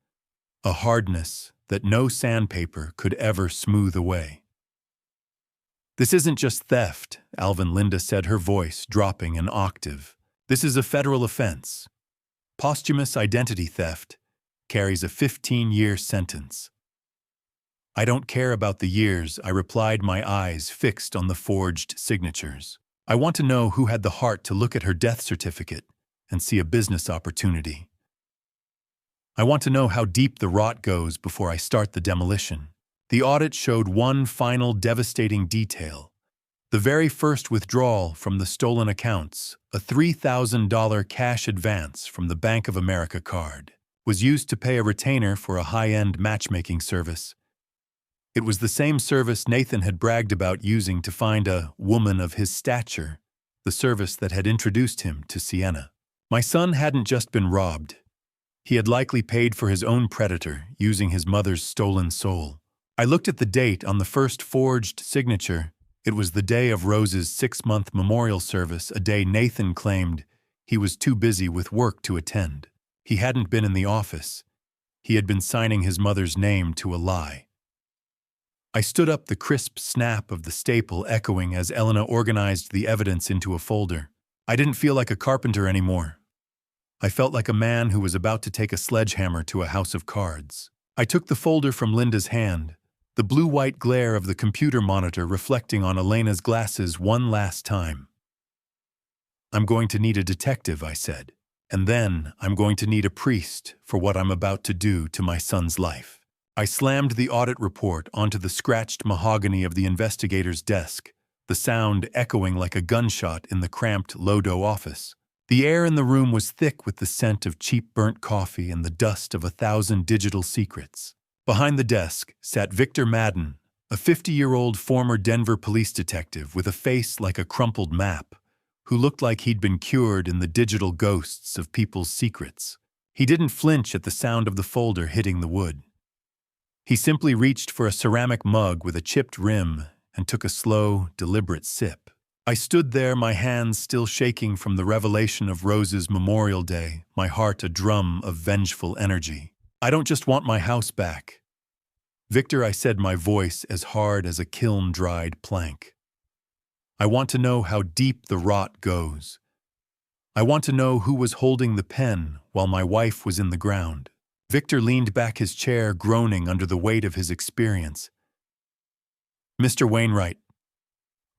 a hardness that no sandpaper could ever smooth away. This isn't just theft, Alvin Linda said, her voice dropping an octave. This is a federal offense. Posthumous identity theft carries a 15-year sentence. I don't care about the years, I replied, my eyes fixed on the forged signatures. I want to know who had the heart to look at her death certificate and see a business opportunity. I want to know how deep the rot goes before I start the demolition. The audit showed one final devastating detail. The very first withdrawal from the stolen accounts, a $3,000 cash advance from the Bank of America card, was used to pay a retainer for a high-end matchmaking service. It was the same service Nathan had bragged about using to find a woman of his stature, the service that had introduced him to Sienna. My son hadn't just been robbed. He had likely paid for his own predator using his mother's stolen soul. I looked at the date on the first forged signature. It was the day of Rose's 6-month memorial service, a day Nathan claimed he was too busy with work to attend. He hadn't been in the office. He had been signing his mother's name to a lie. I stood up, the crisp snap of the staple echoing as Elena organized the evidence into a folder. I didn't feel like a carpenter anymore. I felt like a man who was about to take a sledgehammer to a house of cards. I took the folder from Linda's hand, the blue-white glare of the computer monitor reflecting on Elena's glasses one last time. I'm going to need a detective, I said, and then I'm going to need a priest for what I'm about to do to my son's life. I slammed the audit report onto the scratched mahogany of the investigator's desk, the sound echoing like a gunshot in the cramped Lodo office. The air in the room was thick with the scent of cheap burnt coffee and the dust of 1,000 digital secrets. Behind the desk sat Victor Madden, a 50-year-old former Denver police detective with a face like a crumpled map, who looked like he'd been cured in the digital ghosts of people's secrets. He didn't flinch at the sound of the folder hitting the wood. He simply reached for a ceramic mug with a chipped rim and took a slow, deliberate sip. I stood there, my hands still shaking from the revelation of Rose's Memorial Day, my heart a drum of vengeful energy. I don't just want my house back. Victor, I said, my voice as hard as a kiln-dried plank. I want to know how deep the rot goes. I want to know who was holding the pen while my wife was in the ground. Victor leaned back his chair, groaning under the weight of his experience. Mr. Wainwright,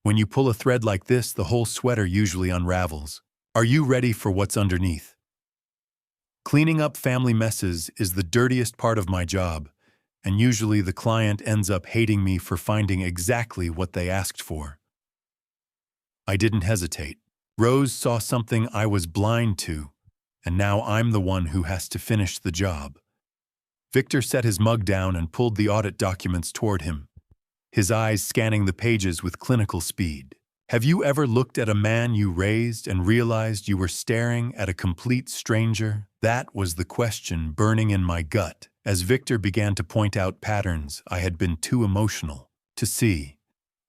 when you pull a thread like this, the whole sweater usually unravels. Are you ready for what's underneath? Cleaning up family messes is the dirtiest part of my job, and usually the client ends up hating me for finding exactly what they asked for. I didn't hesitate. Rose saw something I was blind to, and now I'm the one who has to finish the job. Victor set his mug down and pulled the audit documents toward him, his eyes scanning the pages with clinical speed. Have you ever looked at a man you raised and realized you were staring at a complete stranger? That was the question burning in my gut as Victor began to point out patterns I had been too emotional to see.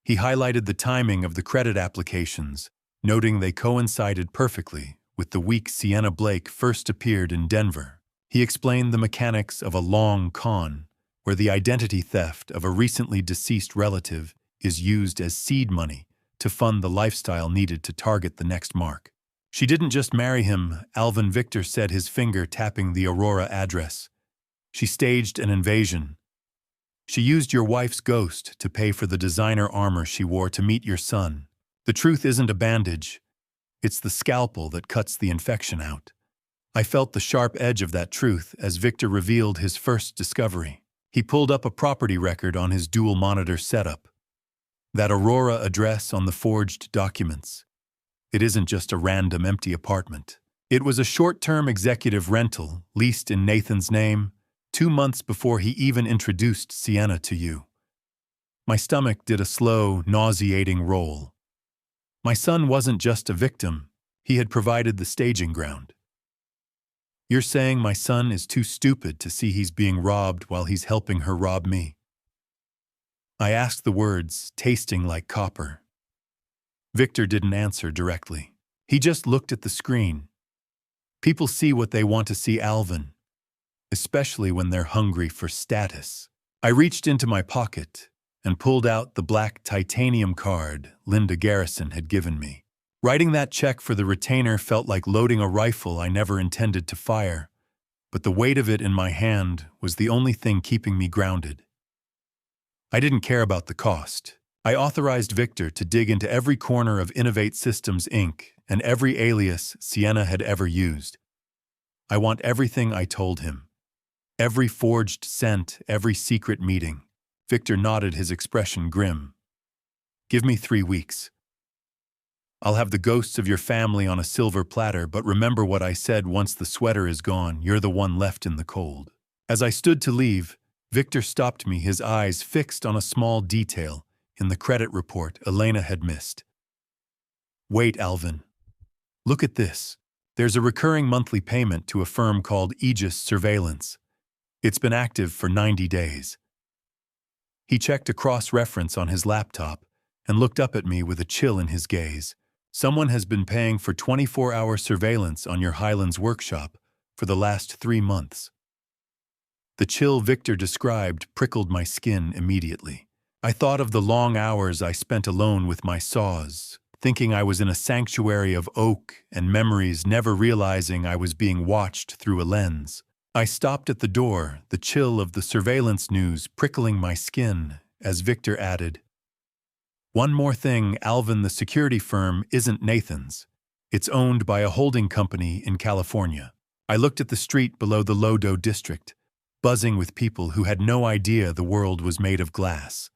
He highlighted the timing of the credit applications, noting they coincided perfectly with the week Sienna Blake first appeared in Denver. He explained the mechanics of a long con, where the identity theft of a recently deceased relative is used as seed money to fund the lifestyle needed to target the next mark. She didn't just marry him, Alvin, Victor said, his finger tapping the Aurora address. She staged an invasion. She used your wife's ghost to pay for the designer armor she wore to meet your son. The truth isn't a bandage. It's the scalpel that cuts the infection out. I felt the sharp edge of that truth as Victor revealed his first discovery. He pulled up a property record on his dual monitor setup. That Aurora address on the forged documents. It isn't just a random empty apartment. It was a short-term executive rental leased in Nathan's name 2 months before he even introduced Sienna to you. My stomach did a slow, nauseating roll. My son wasn't just a victim. He had provided the staging ground. You're saying my son is too stupid to see he's being robbed while he's helping her rob me? I asked, the words tasting like copper. Victor didn't answer directly. He just looked at the screen. People see what they want to see, Alvin, especially when they're hungry for status. I reached into my pocket and pulled out the black titanium card Linda Garrison had given me. Writing that check for the retainer felt like loading a rifle I never intended to fire, but the weight of it in my hand was the only thing keeping me grounded. I didn't care about the cost. I authorized Victor to dig into every corner of Innovate Systems, Inc. and every alias Sienna had ever used. I want everything, I told him. Every forged cent, every secret meeting. Victor nodded, his expression grim. Give me 3 weeks. I'll have the ghosts of your family on a silver platter, but remember what I said, once the sweater is gone, you're the one left in the cold. As I stood to leave, Victor stopped me, his eyes fixed on a small detail in the credit report Elena had missed. Wait, Alvin. Look at this. There's a recurring monthly payment to a firm called Aegis Surveillance. It's been active for 90 days. He checked a cross-reference on his laptop and looked up at me with a chill in his gaze. Someone has been paying for 24-hour surveillance on your Highlands workshop for the last 3 months. The chill Victor described prickled my skin immediately. I thought of the long hours I spent alone with my saws, thinking I was in a sanctuary of oak and memories, never realizing I was being watched through a lens. I stopped at the door, the chill of the surveillance news prickling my skin, as Victor added, "One more thing, Alvin, the security firm isn't Nathan's. It's owned by a holding company in California." I looked at the street below the Lodo district, buzzing with people who had no idea the world was made of glass.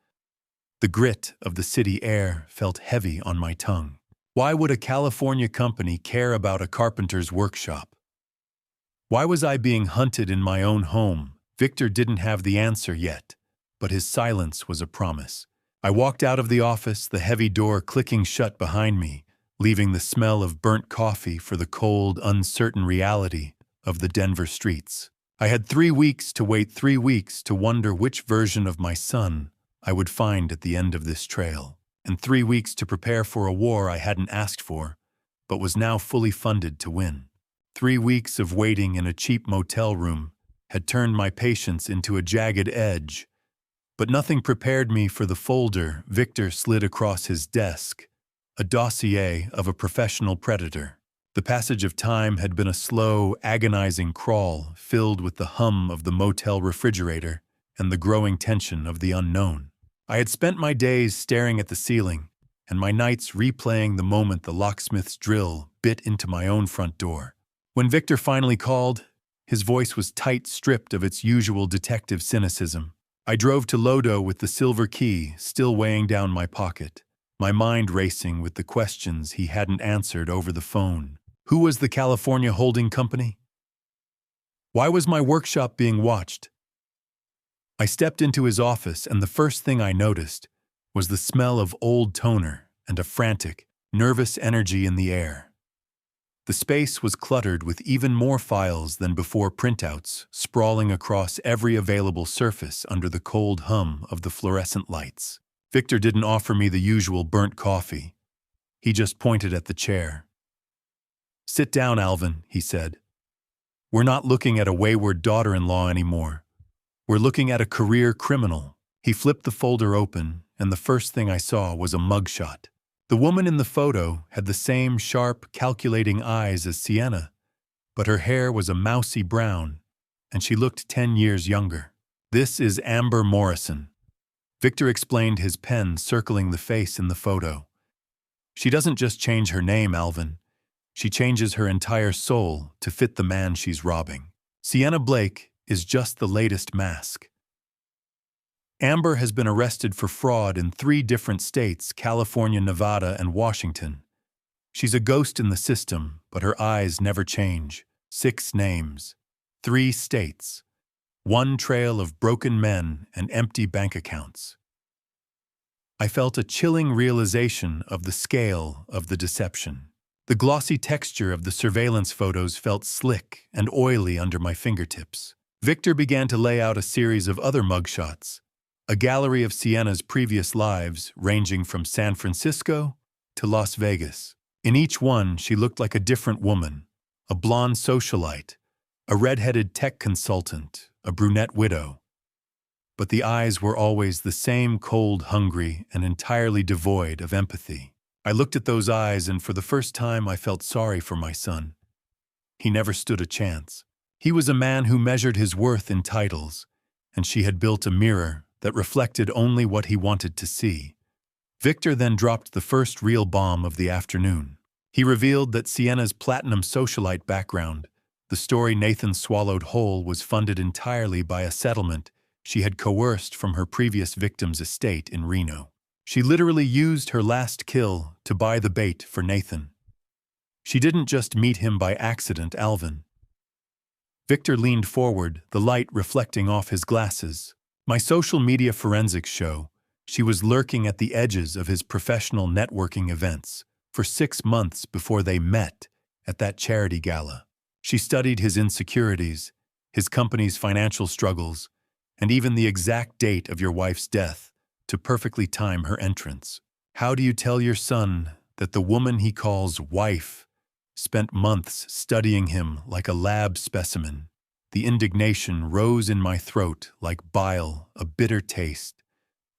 The grit of the city air felt heavy on my tongue. Why would a California company care about a carpenter's workshop? Why was I being hunted in my own home? Victor didn't have the answer yet, but his silence was a promise. I walked out of the office, the heavy door clicking shut behind me, leaving the smell of burnt coffee for the cold, uncertain reality of the Denver streets. I had 3 weeks to wait, 3 weeks to wonder which version of my son I would find at the end of this trail, and 3 weeks to prepare for a war I hadn't asked for, but was now fully funded to win. 3 weeks of waiting in a cheap motel room had turned my patience into a jagged edge, but nothing prepared me for the folder Victor slid across his desk, a dossier of a professional predator. The passage of time had been a slow, agonizing crawl filled with the hum of the motel refrigerator and the growing tension of the unknown. I had spent my days staring at the ceiling and my nights replaying the moment the locksmith's drill bit into my own front door. When Victor finally called, his voice was tight, stripped of its usual detective cynicism. I drove to Lodo with the silver key still weighing down my pocket. my mind racing with the questions he hadn't answered over the phone. Who was the California holding company? Why was my workshop being watched? I stepped into his office, and the first thing I noticed was the smell of old toner and a frantic, nervous energy in the air. The space was cluttered with even more files than before, printouts sprawling across every available surface under the cold hum of the fluorescent lights. Victor didn't offer me the usual burnt coffee. He just pointed at the chair. "Sit down, Alvin," he said. "We're not looking at a wayward daughter-in-law anymore. We're looking at a career criminal." He flipped the folder open, and the first thing I saw was a mugshot. The woman in the photo had the same sharp, calculating eyes as Sienna, but her hair was a mousy brown, and she looked 10 years younger. "This is Amber Morrison," Victor explained, his pen circling the face in the photo. "She doesn't just change her name, Alvin. She changes her entire soul to fit the man she's robbing. Sienna Blake is just the latest mask." Amber has been arrested for fraud in 3 different states: California, Nevada, and Washington. She's a ghost in the system, but her eyes never change. 6 names, 3 states, 1 trail of broken men and empty bank accounts. I felt a chilling realization of the scale of the deception. The glossy texture of the surveillance photos felt slick and oily under my fingertips. Victor began to lay out a series of other mugshots, a gallery of Sienna's previous lives ranging from San Francisco to Las Vegas. In each one, she looked like a different woman: a blonde socialite, a red-headed tech consultant, a brunette widow. But the eyes were always the same, cold, hungry, and entirely devoid of empathy. I looked at those eyes, and for the first time I felt sorry for my son. He never stood a chance. He was a man who measured his worth in titles, and she had built a mirror that reflected only what he wanted to see. Victor then dropped the first real bomb of the afternoon. He revealed that Sienna's platinum socialite background, the story Nathan swallowed whole, was funded entirely by a settlement she had coerced from her previous victim's estate in Reno. She literally used her last kill to buy the bait for Nathan. She didn't just meet him by accident, Alvin. Victor leaned forward, the light reflecting off his glasses. My social media forensics show she was lurking at the edges of his professional networking events for 6 months before they met at that charity gala. She studied his insecurities, his company's financial struggles, and even the exact date of your wife's death to perfectly time her entrance. How do you tell your son that the woman he calls wife spent months studying him like a lab specimen? The indignation rose in my throat like bile, a bitter taste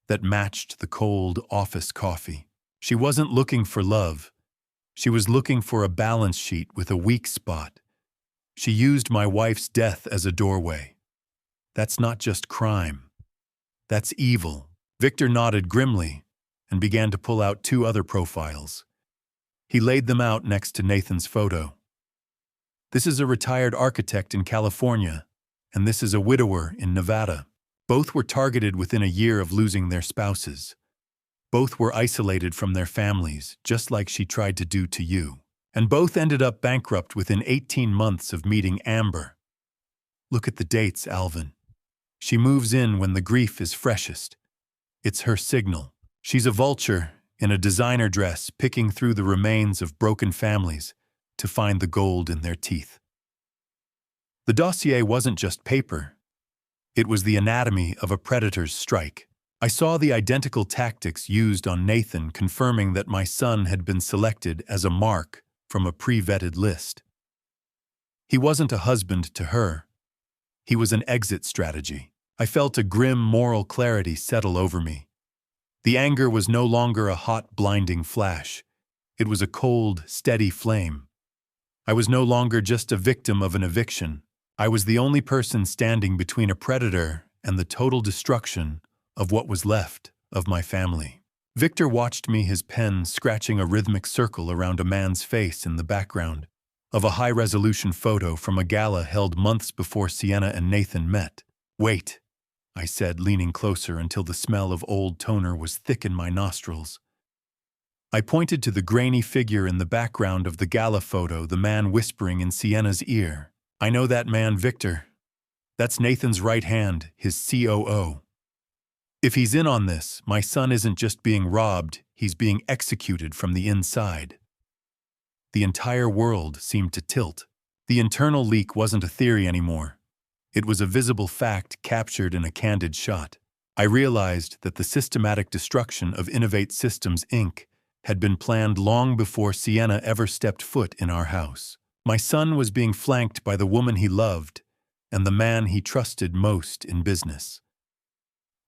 that matched the cold office coffee. She wasn't looking for love. She was looking for a balance sheet with a weak spot. She used my wife's death as a doorway. That's not just crime. That's evil. Victor nodded grimly and began to pull out 2 other profiles. He laid them out next to Nathan's photo. This is a retired architect in California, and this is a widower in Nevada. Both were targeted within a year of losing their spouses. Both were isolated from their families, just like she tried to do to you. And both ended up bankrupt within 18 months of meeting Amber. Look at the dates, Alvin. She moves in when the grief is freshest. It's her signal. She's a vulture in a designer dress, picking through the remains of broken families to find the gold in their teeth. The dossier wasn't just paper. It was the anatomy of a predator's strike. I saw the identical tactics used on Nathan, confirming that my son had been selected as a mark from a pre-vetted list. He wasn't a husband to her. He was an exit strategy. I felt a grim moral clarity settle over me. The anger was no longer a hot, blinding flash. It was a cold, steady flame. I was no longer just a victim of an eviction. I was the only person standing between a predator and the total destruction of what was left of my family. Victor watched me, his pen scratching a rhythmic circle around a man's face in the background of a high-resolution photo from a gala held months before Sienna and Nathan met. "Wait," I said, leaning closer until the smell of old toner was thick in my nostrils. I pointed to the grainy figure in the background of the gala photo, the man whispering in Sienna's ear. I know that man, Victor. That's Nathan's right hand, his COO. If he's in on this, my son isn't just being robbed, he's being executed from the inside. The entire world seemed to tilt. The internal leak wasn't a theory anymore. It was a visible fact captured in a candid shot. I realized that the systematic destruction of Innovate Systems, Inc. had been planned long before Sienna ever stepped foot in our house. My son was being flanked by the woman he loved and the man he trusted most in business.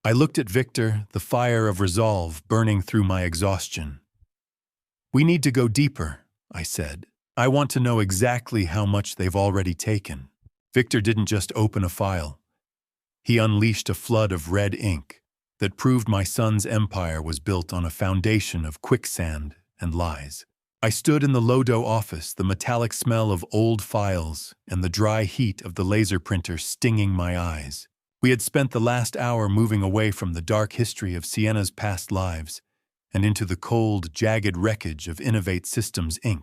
I looked at Victor, the fire of resolve burning through my exhaustion. We need to go deeper, I said. I want to know exactly how much they've already taken. Victor didn't just open a file. He unleashed a flood of red ink that proved my son's empire was built on a foundation of quicksand and lies. I stood in the Lodo office, the metallic smell of old files and the dry heat of the laser printer stinging my eyes. We had spent the last hour moving away from the dark history of Sienna's past lives and into the cold, jagged wreckage of Innovate Systems, Inc.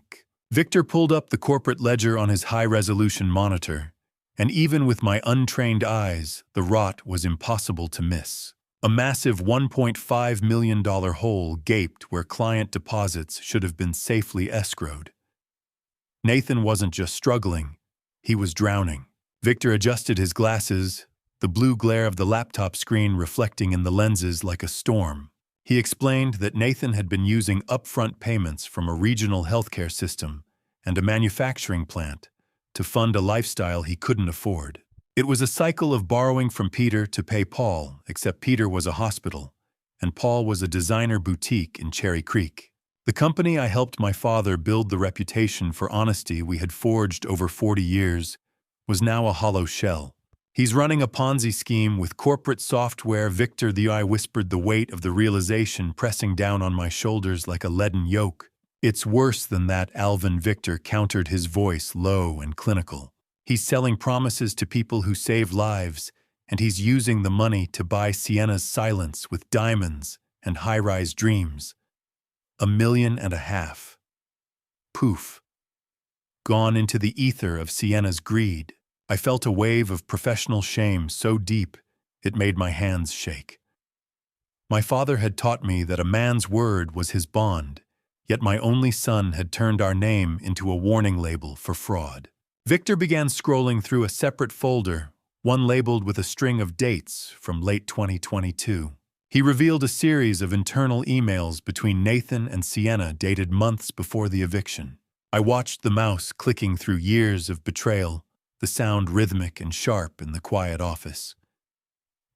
Victor pulled up the corporate ledger on his high-resolution monitor, and even with my untrained eyes, the rot was impossible to miss. A massive $1.5 million hole gaped where client deposits should have been safely escrowed. Nathan wasn't just struggling, he was drowning. Victor adjusted his glasses, the blue glare of the laptop screen reflecting in the lenses like a storm. He explained that Nathan had been using upfront payments from a regional healthcare system and a manufacturing plant to fund a lifestyle he couldn't afford. It was a cycle of borrowing from Peter to pay Paul, except Peter was a hospital, and Paul was a designer boutique in Cherry Creek. The company I helped my father build the reputation for honesty we had forged over 40 years was now a hollow shell. He's running a Ponzi scheme with corporate software. Victor, I whispered, the weight of the realization pressing down on my shoulders like a leaden yoke. It's worse than that, Alvin. Victor countered, his voice low and clinical. He's selling promises to people who save lives, and he's using the money to buy Sienna's silence with diamonds and high-rise dreams. $1.5 million. Poof. Gone into the ether of Sienna's greed. I felt a wave of professional shame so deep it made my hands shake. My father had taught me that a man's word was his bond, yet my only son had turned our name into a warning label for fraud. Victor began scrolling through a separate folder, one labeled with a string of dates from late 2022. He revealed a series of internal emails between Nathan and Sienna dated months before the eviction. I watched the mouse clicking through years of betrayal, the sound rhythmic and sharp in the quiet office.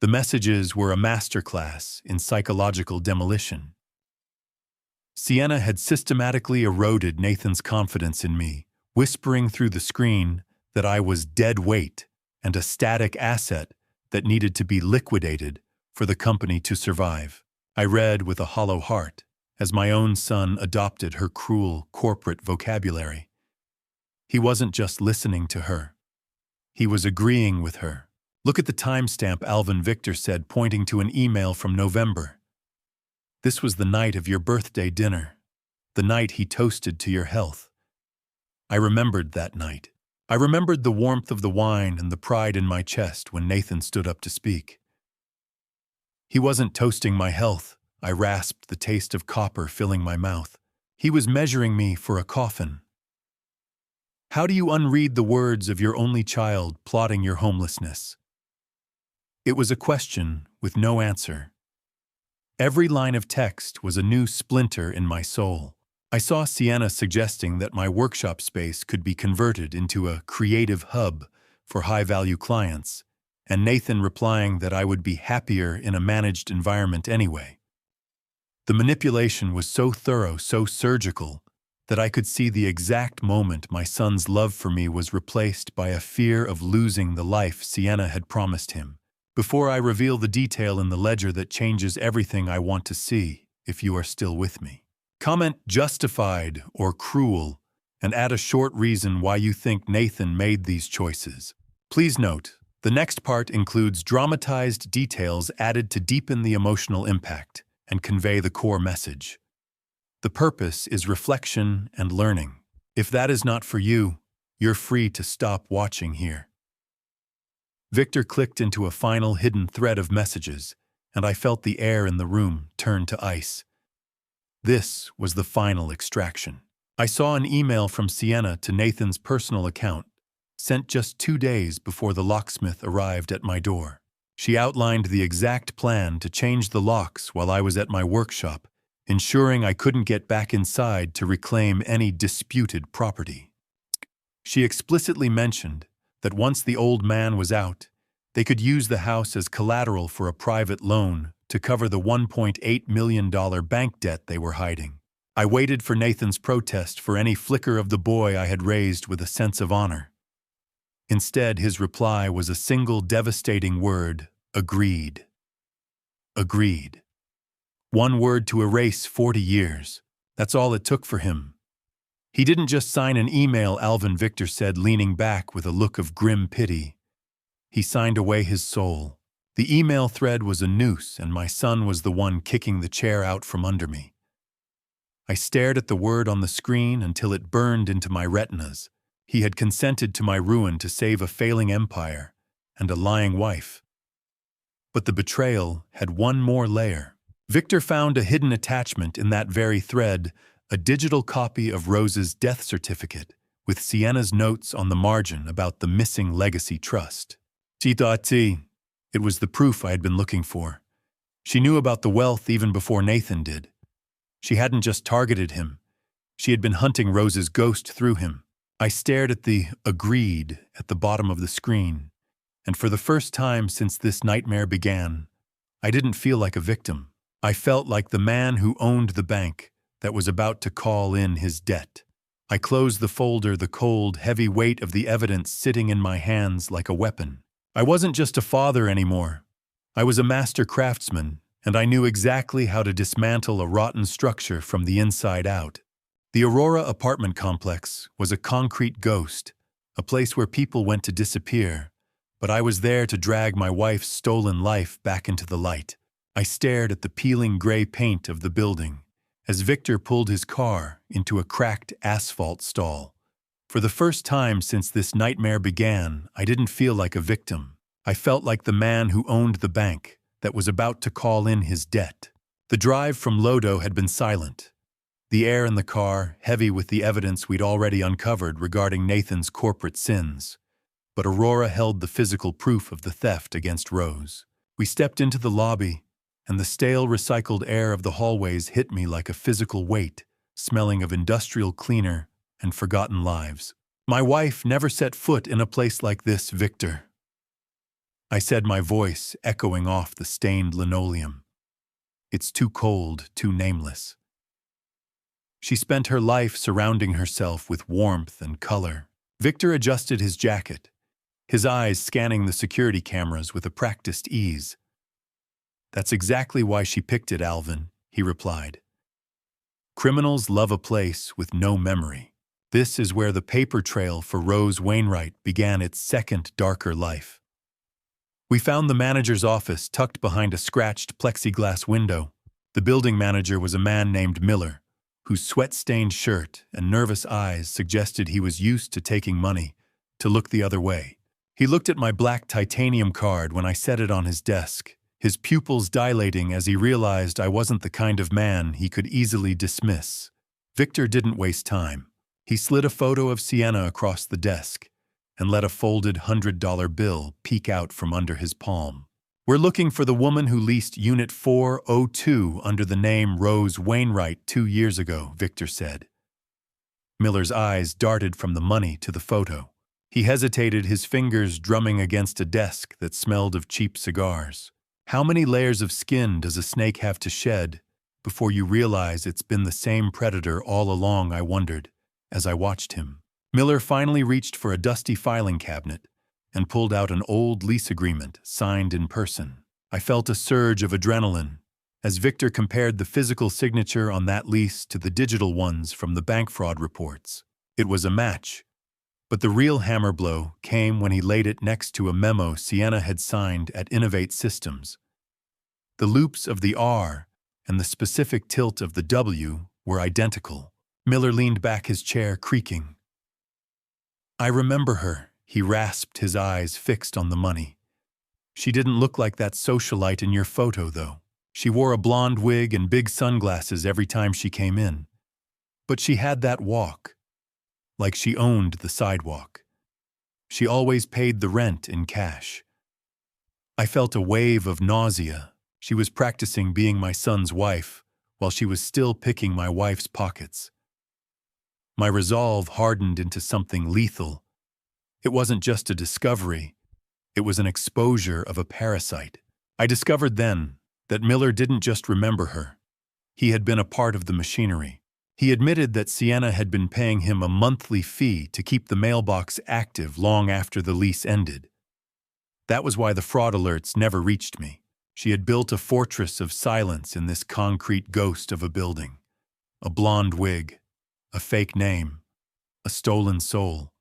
The messages were a masterclass in psychological demolition. Sienna had systematically eroded Nathan's confidence in me, whispering through the screen that I was dead weight and a static asset that needed to be liquidated for the company to survive. I read with a hollow heart as my own son adopted her cruel corporate vocabulary. He wasn't just listening to her. He was agreeing with her. Look at the timestamp, Alvin, Victor said, pointing to an email from November. This was the night of your birthday dinner, the night he toasted to your health. I remembered that night. I remembered the warmth of the wine and the pride in my chest when Nathan stood up to speak. He wasn't toasting my health. I rasped, the taste of copper filling my mouth. He was measuring me for a coffin. How do you unread the words of your only child plotting your homelessness? It was a question with no answer. Every line of text was a new splinter in my soul. I saw Sienna suggesting that my workshop space could be converted into a creative hub for high-value clients, and Nathan replying that I would be happier in a managed environment anyway. The manipulation was so thorough, so surgical, that I could see the exact moment my son's love for me was replaced by a fear of losing the life Sienna had promised him. Before I reveal the detail in the ledger that changes everything I want to see, if you are still with me, comment justified or cruel and add a short reason why you think Nathan made these choices. Please note, the next part includes dramatized details added to deepen the emotional impact and convey the core message. The purpose is reflection and learning. If that is not for you, you're free to stop watching here. Victor clicked into a final hidden thread of messages, and I felt the air in the room turn to ice. This was the final extraction. I saw an email from Sienna to Nathan's personal account, sent just 2 days before the locksmith arrived at my door. She outlined the exact plan to change the locks while I was at my workshop, ensuring I couldn't get back inside to reclaim any disputed property. She explicitly mentioned that once the old man was out, they could use the house as collateral for a private loan to cover the $1.8 million bank debt they were hiding. I waited for Nathan's protest for any flicker of the boy I had raised with a sense of honor. Instead, his reply was a single devastating word: agreed. Agreed. One word to erase 40 years. That's all it took for him. He didn't just sign an email, Alvin, Victor said, leaning back with a look of grim pity. He signed away his soul. The email thread was a noose, and my son was the one kicking the chair out from under me. I stared at the word on the screen until it burned into my retinas. He had consented to my ruin to save a failing empire and a lying wife. But the betrayal had one more layer. Victor found a hidden attachment in that very thread, a digital copy of Rose's death certificate with Sienna's notes on the margin about the missing legacy trust. It was the proof I had been looking for. She knew about the wealth even before Nathan did. She hadn't just targeted him. She had been hunting Rose's ghost through him. I stared at the agreed at the bottom of the screen, and for the first time since this nightmare began, I didn't feel like a victim. I felt like the man who owned the bank that was about to call in his debt. I closed the folder, the cold, heavy weight of the evidence sitting in my hands like a weapon. I wasn't just a father anymore. I was a master craftsman, and I knew exactly how to dismantle a rotten structure from the inside out. The Aurora apartment complex was a concrete ghost, a place where people went to disappear, but I was there to drag my wife's stolen life back into the light. I stared at the peeling gray paint of the building as Victor pulled his car into a cracked asphalt stall. For the first time since this nightmare began, I didn't feel like a victim. I felt like the man who owned the bank that was about to call in his debt. The drive from Lodo had been silent. The air in the car, heavy with the evidence we'd already uncovered regarding Nathan's corporate sins. But Aurora held the physical proof of the theft against Rose. We stepped into the lobby, and the stale recycled air of the hallways hit me like a physical weight, smelling of industrial cleaner and forgotten lives. My wife never set foot in a place like this, Victor. I said, my voice echoing off the stained linoleum. It's too cold, too nameless. She spent her life surrounding herself with warmth and color. Victor adjusted his jacket, his eyes scanning the security cameras with a practiced ease. That's exactly why she picked it, Alvin, he replied. Criminals love a place with no memory. This is where the paper trail for Rose Wainwright began its second darker life. We found the manager's office tucked behind a scratched plexiglass window. The building manager was a man named Miller, whose sweat-stained shirt and nervous eyes suggested he was used to taking money to look the other way. He looked at my black titanium card when I set it on his desk, his pupils dilating as he realized I wasn't the kind of man he could easily dismiss. Victor didn't waste time. He slid a photo of Sienna across the desk and let a folded $100 bill peek out from under his palm. We're looking for the woman who leased Unit 402 under the name Rose Wainwright 2 years ago, Victor said. Miller's eyes darted from the money to the photo. He hesitated, his fingers drumming against a desk that smelled of cheap cigars. How many layers of skin does a snake have to shed before you realize it's been the same predator all along, I wondered, as I watched him. Miller finally reached for a dusty filing cabinet and pulled out an old lease agreement signed in person. I felt a surge of adrenaline as Victor compared the physical signature on that lease to the digital ones from the bank fraud reports. It was a match, but the real hammer blow came when he laid it next to a memo Sienna had signed at Innovate Systems. The loops of the R and the specific tilt of the W were identical. Miller leaned back, his chair creaking. "I remember her," he rasped, his eyes fixed on the money. "She didn't look like that socialite in your photo, though. She wore a blonde wig and big sunglasses every time she came in. But she had that walk, like she owned the sidewalk. She always paid the rent in cash." I felt a wave of nausea. She was practicing being my son's wife, while she was still picking my wife's pockets. My resolve hardened into something lethal. It wasn't just a discovery, it was an exposure of a parasite. I discovered then that Miller didn't just remember her. He had been a part of the machinery. He admitted that Sienna had been paying him a monthly fee to keep the mailbox active long after the lease ended. That was why the fraud alerts never reached me. She had built a fortress of silence in this concrete ghost of a building. A blonde wig, a fake name, a stolen soul.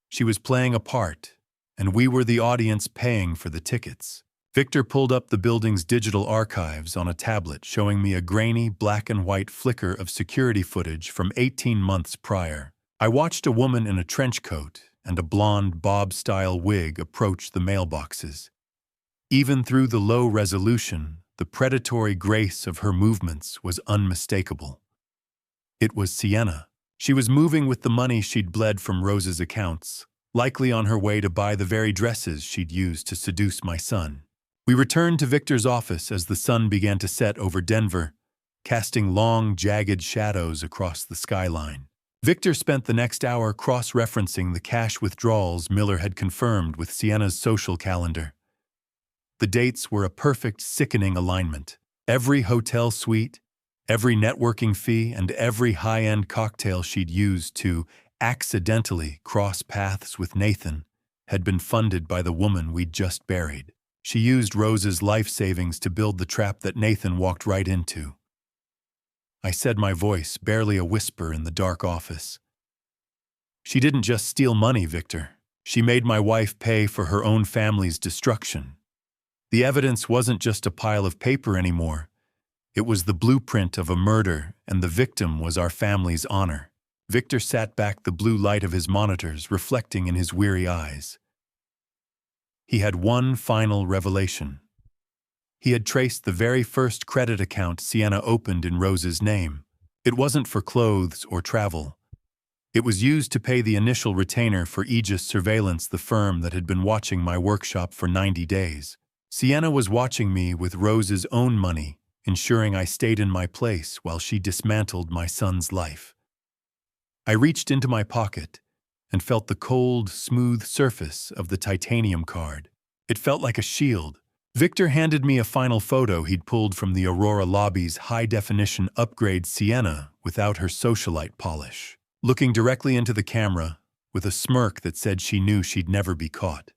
She was playing a part, and we were the audience paying for the tickets. Victor pulled up the building's digital archives on a tablet, showing me a grainy black and white flicker of security footage from 18 months prior. I watched a woman in a trench coat and a blonde bob-style wig approach the mailboxes. Even through the low resolution, the predatory grace of her movements was unmistakable. It was Sienna. She was moving with the money she'd bled from Rose's accounts, likely on her way to buy the very dresses she'd used to seduce my son. We returned to Victor's office as the sun began to set over Denver, casting long, jagged shadows across the skyline. Victor spent the next hour cross-referencing the cash withdrawals Miller had confirmed with Sienna's social calendar. The dates were a perfect, sickening alignment. Every hotel suite, every networking fee, and every high-end cocktail she'd used to accidentally cross paths with Nathan had been funded by the woman we'd just buried. She used Rose's life savings to build the trap that Nathan walked right into. I said, my voice barely a whisper in the dark office. "She didn't just steal money, Victor. She made my wife pay for her own family's destruction. The evidence wasn't just a pile of paper anymore. It was the blueprint of a murder, and the victim was our family's honor." Victor sat back, the blue light of his monitors reflecting in his weary eyes. He had one final revelation. He had traced the very first credit account Sienna opened in Rose's name. It wasn't for clothes or travel. It was used to pay the initial retainer for Aegis Surveillance, the firm that had been watching my workshop for 90 days. Sienna was watching me with Rose's own money, ensuring I stayed in my place while she dismantled my son's life. I reached into my pocket and felt the cold, smooth surface of the titanium card. It felt like a shield. Victor handed me a final photo he'd pulled from the Aurora lobby's high-definition upgrade Sienna without her socialite polish, looking directly into the camera with a smirk that said she knew she'd never be caught.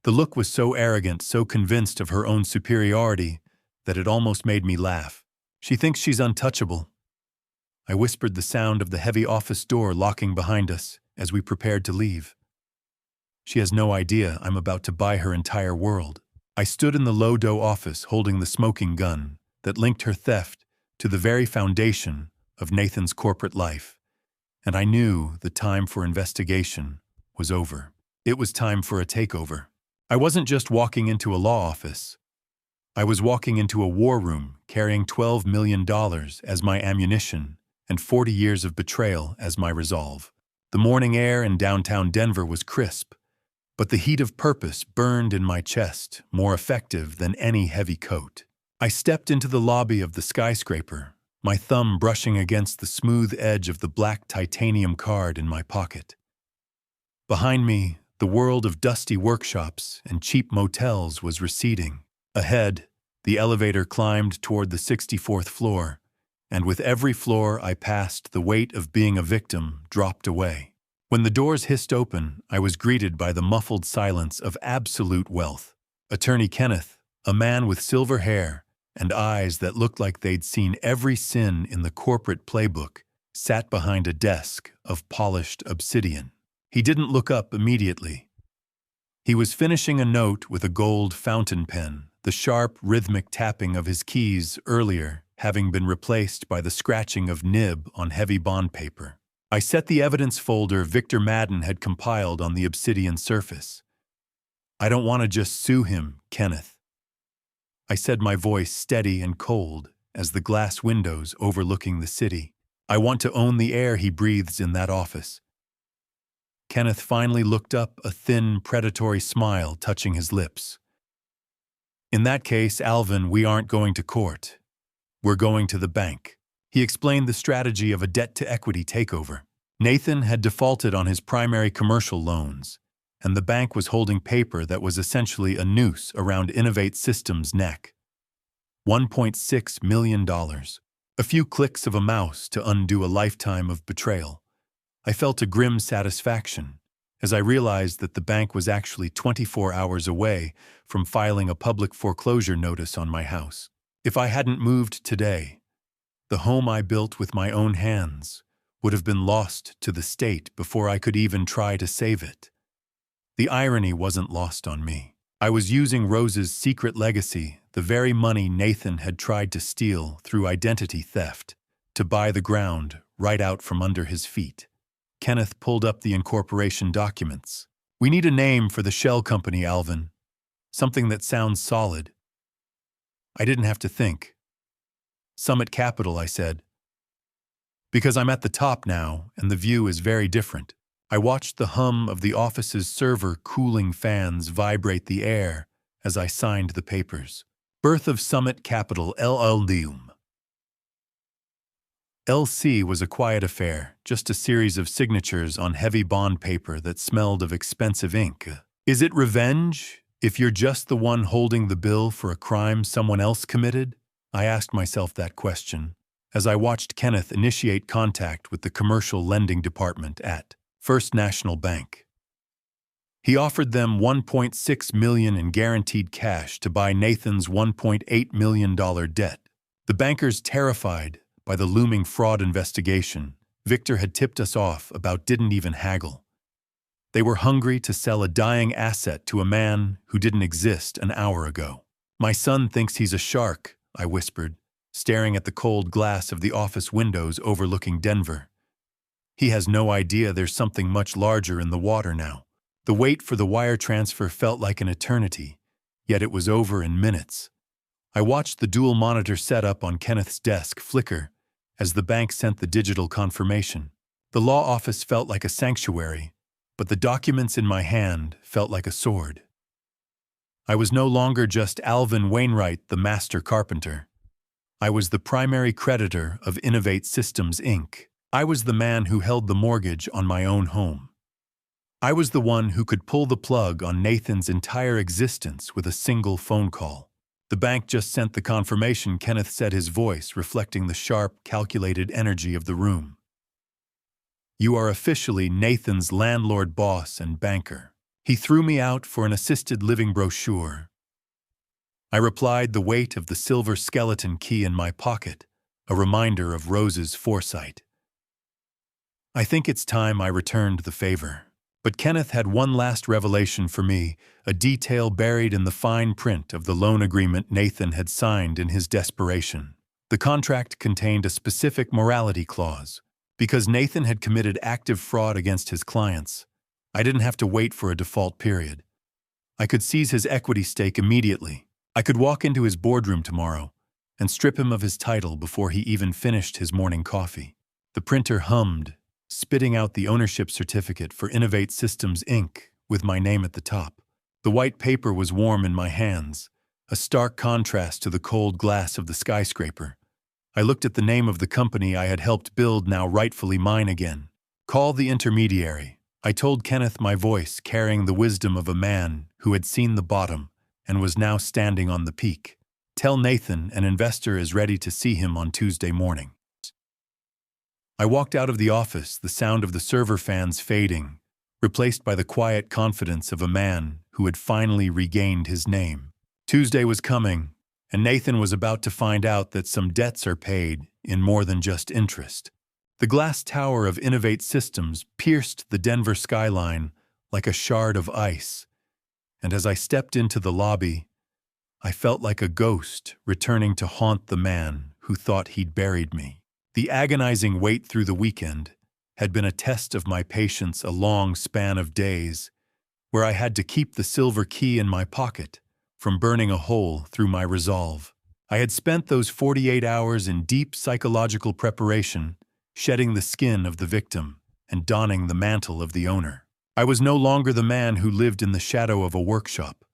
The look was so arrogant, so convinced of her own superiority, that it almost made me laugh. "She thinks she's untouchable." I whispered, the sound of the heavy office door locking behind us as we prepared to leave. "She has no idea I'm about to buy her entire world." I stood in the low-dough office holding the smoking gun that linked her theft to the very foundation of Nathan's corporate life, and I knew the time for investigation was over. It was time for a takeover. I wasn't just walking into a law office. I was walking into a war room carrying $12 million as my ammunition and 40 years of betrayal as my resolve. The morning air in downtown Denver was crisp, but the heat of purpose burned in my chest, more effective than any heavy coat. I stepped into the lobby of the skyscraper, my thumb brushing against the smooth edge of the black titanium card in my pocket. Behind me, the world of dusty workshops and cheap motels was receding. Ahead, the elevator climbed toward the 64th floor, and with every floor I passed, the weight of being a victim dropped away. When the doors hissed open, I was greeted by the muffled silence of absolute wealth. Attorney Kenneth, a man with silver hair and eyes that looked like they'd seen every sin in the corporate playbook, sat behind a desk of polished obsidian. He didn't look up immediately. He was finishing a note with a gold fountain pen, the sharp, rhythmic tapping of his keys earlier having been replaced by the scratching of nib on heavy bond paper. I set the evidence folder Victor Madden had compiled on the obsidian surface. "I don't want to just sue him, Kenneth," I said, my voice steady and cold as the glass windows overlooking the city. "I want to own the air he breathes in that office." Kenneth finally looked up, a thin, predatory smile touching his lips. "In that case, Alvin, we aren't going to court. We're going to the bank." He explained the strategy of a debt-to-equity takeover. Nathan had defaulted on his primary commercial loans, and the bank was holding paper that was essentially a noose around Innovate Systems' neck. $1.6 million. A few clicks of a mouse to undo a lifetime of betrayal. I felt a grim satisfaction as I realized that the bank was actually 24 hours away from filing a public foreclosure notice on my house. If I hadn't moved today, the home I built with my own hands would have been lost to the state before I could even try to save it. The irony wasn't lost on me. I was using Rose's secret legacy, the very money Nathan had tried to steal through identity theft, to buy the ground right out from under his feet. Kenneth pulled up the incorporation documents. "We need a name for the shell company, Alvin. Something that sounds solid." I didn't have to think. "Summit Capital," I said. "Because I'm at the top now, and the view is very different." I watched the hum of the office's server cooling fans vibrate the air as I signed the papers. Birth of Summit Capital LLC. LC was a quiet affair, just a series of signatures on heavy bond paper that smelled of expensive ink. Is it revenge, if you're just the one holding the bill for a crime someone else committed? I asked myself that question as I watched Kenneth initiate contact with the commercial lending department at First National Bank. He offered them $1.6 million in guaranteed cash to buy Nathan's $1.8 million debt. The bankers, terrified by the looming fraud investigation Victor had tipped us off about, didn't even haggle. They were hungry to sell a dying asset to a man who didn't exist an hour ago. "My son thinks he's a shark," I whispered, staring at the cold glass of the office windows overlooking Denver. "He has no idea there's something much larger in the water now." The wait for the wire transfer felt like an eternity, yet it was over in minutes. I watched the dual monitor setup on Kenneth's desk flicker as the bank sent the digital confirmation. The law office felt like a sanctuary, but the documents in my hand felt like a sword. I was no longer just Alvin Wainwright, the master carpenter. I was the primary creditor of Innovate Systems, Inc. I was the man who held the mortgage on my own home. I was the one who could pull the plug on Nathan's entire existence with a single phone call. "The bank just sent the confirmation," Kenneth said, his voice reflecting the sharp, calculated energy of the room. "You are officially Nathan's landlord, boss, and banker." He threw me out for an assisted living brochure. I replied, the weight of the silver skeleton key in my pocket, a reminder of Rose's foresight. I think it's time I returned the favor. But Kenneth had one last revelation for me, a detail buried in the fine print of the loan agreement Nathan had signed in his desperation. The contract contained a specific morality clause. Because Nathan had committed active fraud against his clients, I didn't have to wait for a default period. I could seize his equity stake immediately. I could walk into his boardroom tomorrow and strip him of his title before he even finished his morning coffee. The printer hummed, spitting out the ownership certificate for Innovate Systems, Inc., with my name at the top. The white paper was warm in my hands, a stark contrast to the cold glass of the skyscraper. I looked at the name of the company I had helped build, now rightfully mine again. "Call the intermediary," I told Kenneth, my voice carrying the wisdom of a man who had seen the bottom and was now standing on the peak. "Tell Nathan an investor is ready to see him on Tuesday morning." I walked out of the office, the sound of the server fans fading, replaced by the quiet confidence of a man who had finally regained his name. Tuesday was coming, and Nathan was about to find out that some debts are paid in more than just interest. The glass tower of Innovate Systems pierced the Denver skyline like a shard of ice, and as I stepped into the lobby, I felt like a ghost returning to haunt the man who thought he'd buried me. The agonizing wait through the weekend had been a test of my patience, a long span of days where I had to keep the silver key in my pocket from burning a hole through my resolve. I had spent those 48 hours in deep psychological preparation, shedding the skin of the victim and donning the mantle of the owner. I was no longer the man who lived in the shadow of a workshop.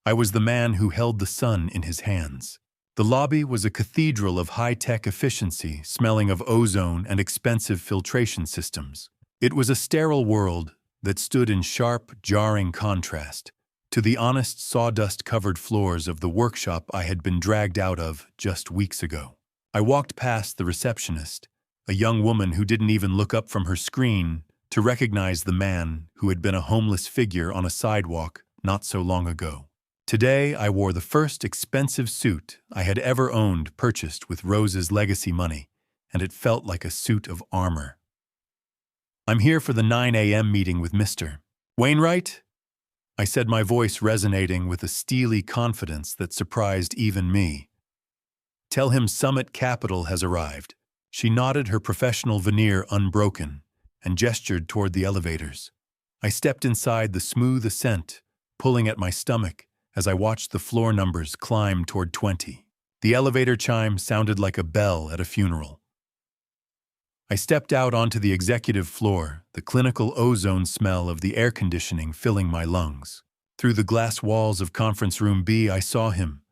I was the man who held the sun in his hands. The lobby was a cathedral of high-tech efficiency, smelling of ozone and expensive filtration systems. It was a sterile world that stood in sharp, jarring contrast to the honest sawdust-covered floors of the workshop I had been dragged out of just weeks ago. I walked past the receptionist, a young woman who didn't even look up from her screen to recognize the man who had been a homeless figure on a sidewalk not so long ago. Today, I wore the first expensive suit I had ever owned, purchased with Rose's legacy money, and it felt like a suit of armor. "I'm here for the 9 a.m. meeting with Mr. Wainwright," I said, my voice resonating with a steely confidence that surprised even me. "Tell him Summit Capital has arrived." She nodded, her professional veneer unbroken, and gestured toward the elevators. I stepped inside the smooth ascent, pulling at my stomach as I watched the floor numbers climb toward 20. The elevator chime sounded like a bell at a funeral. I stepped out onto the executive floor, the clinical ozone smell of the air conditioning filling my lungs. Through the glass walls of Conference Room B, I saw him.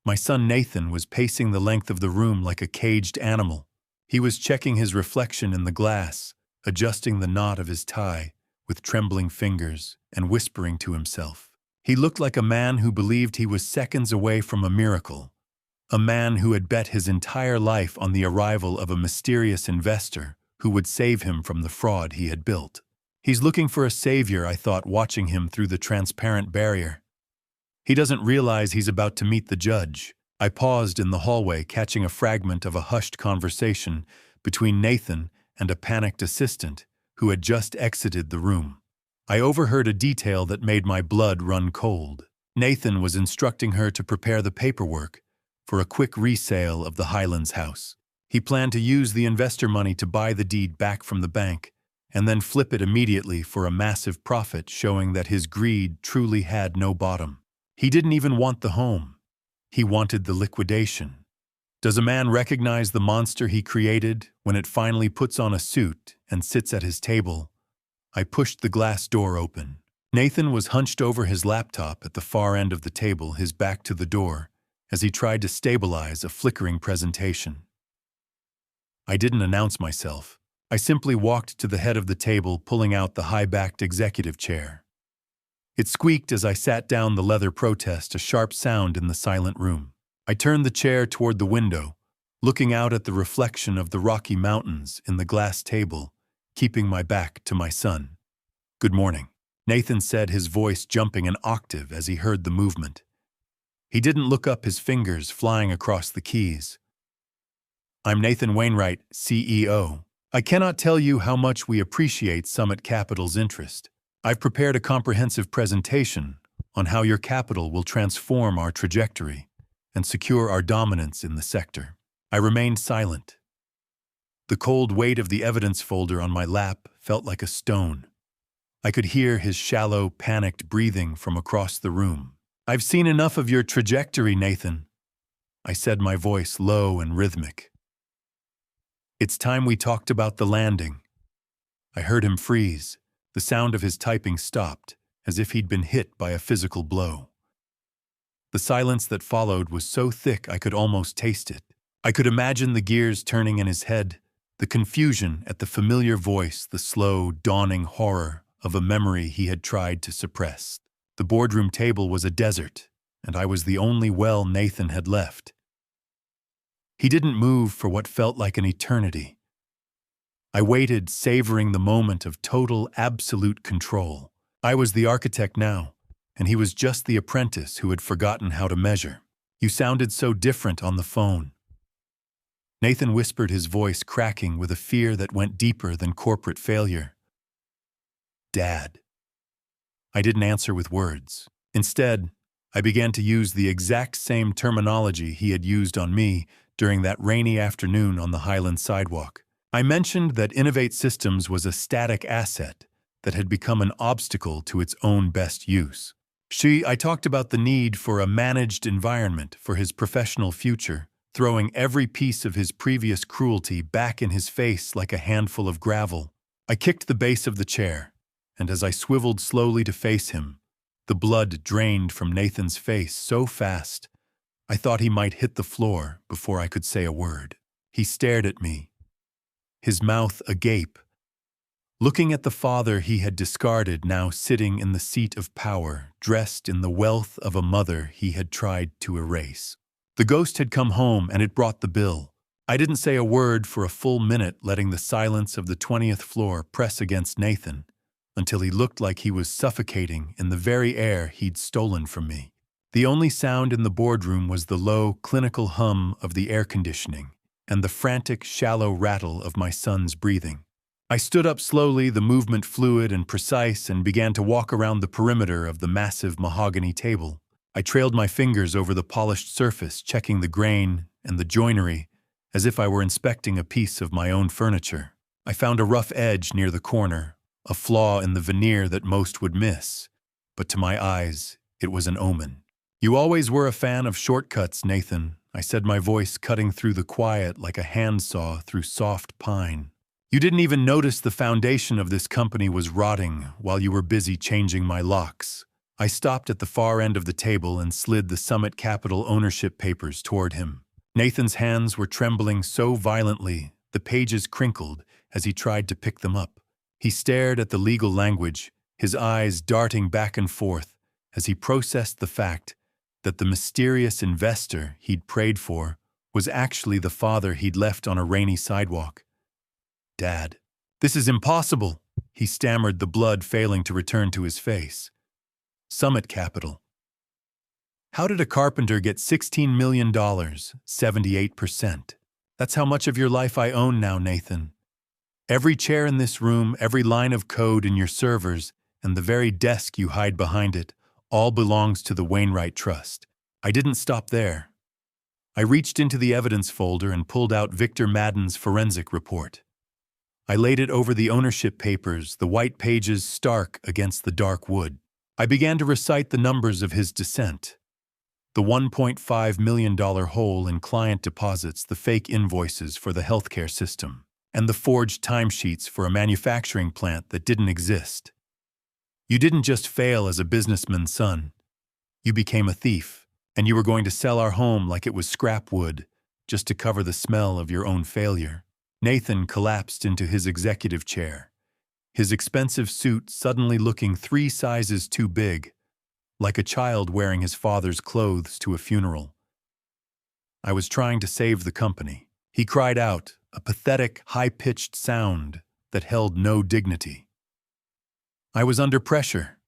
My son Nathan was pacing the length of the room like a caged animal. He was checking his reflection in the glass, adjusting the knot of his tie with trembling fingers and whispering to himself. He looked like a man who believed he was seconds away from a miracle, a man who had bet his entire life on the arrival of a mysterious investor who would save him from the fraud he had built. He's looking for a savior, I thought, watching him through the transparent barrier. He doesn't realize he's about to meet the judge. I paused in the hallway, catching a fragment of a hushed conversation between Nathan and a panicked assistant who had just exited the room. I overheard a detail that made my blood run cold. Nathan was instructing her to prepare the paperwork for a quick resale of the Highlands house. He planned to use the investor money to buy the deed back from the bank and then flip it immediately for a massive profit, showing that his greed truly had no bottom. He didn't even want the home. He wanted the liquidation. Does a man recognize the monster he created when it finally puts on a suit and sits at his table? I pushed the glass door open. Nathan was hunched over his laptop at the far end of the table, his back to the door, as he tried to stabilize a flickering presentation. I didn't announce myself. I simply walked to the head of the table, pulling out the high-backed executive chair. It squeaked as I sat down, the leather protest, a sharp sound in the silent room. I turned the chair toward the window, looking out at the reflection of the Rocky Mountains in the glass table, keeping my back to my son. "Good morning," Nathan said, his voice jumping an octave as he heard the movement. He didn't look up, his fingers flying across the keys. "I'm Nathan Wainwright, CEO. I cannot tell you how much we appreciate Summit Capital's interest. I've prepared a comprehensive presentation on how your capital will transform our trajectory and secure our dominance in the sector." I remained silent. The cold weight of the evidence folder on my lap felt like a stone. I could hear his shallow, panicked breathing from across the room. "I've seen enough of your trajectory, Nathan," I said, my voice low and rhythmic. "It's time we talked about the landing." I heard him freeze. The sound of his typing stopped, as if he'd been hit by a physical blow. The silence that followed was so thick I could almost taste it. I could imagine the gears turning in his head, the confusion at the familiar voice, the slow, dawning horror of a memory he had tried to suppress. The boardroom table was a desert, and I was the only well Nathan had left. He didn't move for what felt like an eternity. I waited, savoring the moment of total, absolute control. I was the architect now, and he was just the apprentice who had forgotten how to measure. "You sounded so different on the phone," Nathan whispered, his voice cracking with a fear that went deeper than corporate failure. "Dad." I didn't answer with words. Instead, I began to use the exact same terminology he had used on me, during that rainy afternoon on the Highland sidewalk. I mentioned that Innovate Systems was a static asset that had become an obstacle to its own best use. I talked about the need for a managed environment for his professional future, throwing every piece of his previous cruelty back in his face like a handful of gravel. I kicked the base of the chair, and as I swiveled slowly to face him, the blood drained from Nathan's face so fast, I thought he might hit the floor before I could say a word. He stared at me, his mouth agape, looking at the father he had discarded now sitting in the seat of power, dressed in the wealth of a mother he had tried to erase. The ghost had come home and it brought the bill. I didn't say a word for a full minute, letting the silence of the 20th floor press against Nathan, until he looked like he was suffocating in the very air he'd stolen from me. The only sound in the boardroom was the low, clinical hum of the air conditioning and the frantic, shallow rattle of my son's breathing. I stood up slowly, the movement fluid and precise, and began to walk around the perimeter of the massive mahogany table. I trailed my fingers over the polished surface, checking the grain and the joinery, as if I were inspecting a piece of my own furniture. I found a rough edge near the corner, a flaw in the veneer that most would miss, but to my eyes, it was an omen. "You always were a fan of shortcuts, Nathan," I said, my voice cutting through the quiet like a handsaw through soft pine. "You didn't even notice the foundation of this company was rotting while you were busy changing my locks." I stopped at the far end of the table and slid the Summit Capital ownership papers toward him. Nathan's hands were trembling so violently, the pages crinkled as he tried to pick them up. He stared at the legal language, his eyes darting back and forth as he processed the fact that the mysterious investor he'd prayed for was actually the father he'd left on a rainy sidewalk. "Dad, this is impossible," he stammered, the blood failing to return to his face. "Summit Capital. How did a carpenter get $16 million, 78%? That's how much of your life I own now, Nathan. Every chair in this room, every line of code in your servers, and the very desk you hide behind it, all belongs to the Wainwright Trust." I didn't stop there. I reached into the evidence folder and pulled out Victor Madden's forensic report. I laid it over the ownership papers, the white pages stark against the dark wood. I began to recite the numbers of his descent. The $1.5 million hole in client deposits, the fake invoices for the healthcare system, and the forged timesheets for a manufacturing plant that didn't exist. "You didn't just fail as a businessman's son. You became a thief, and you were going to sell our home like it was scrap wood, just to cover the smell of your own failure." Nathan collapsed into his executive chair, his expensive suit suddenly looking 3 sizes too big, like a child wearing his father's clothes to a funeral. "I was trying to save the company," he cried out, a pathetic, high-pitched sound that held no dignity. "I was under pressure.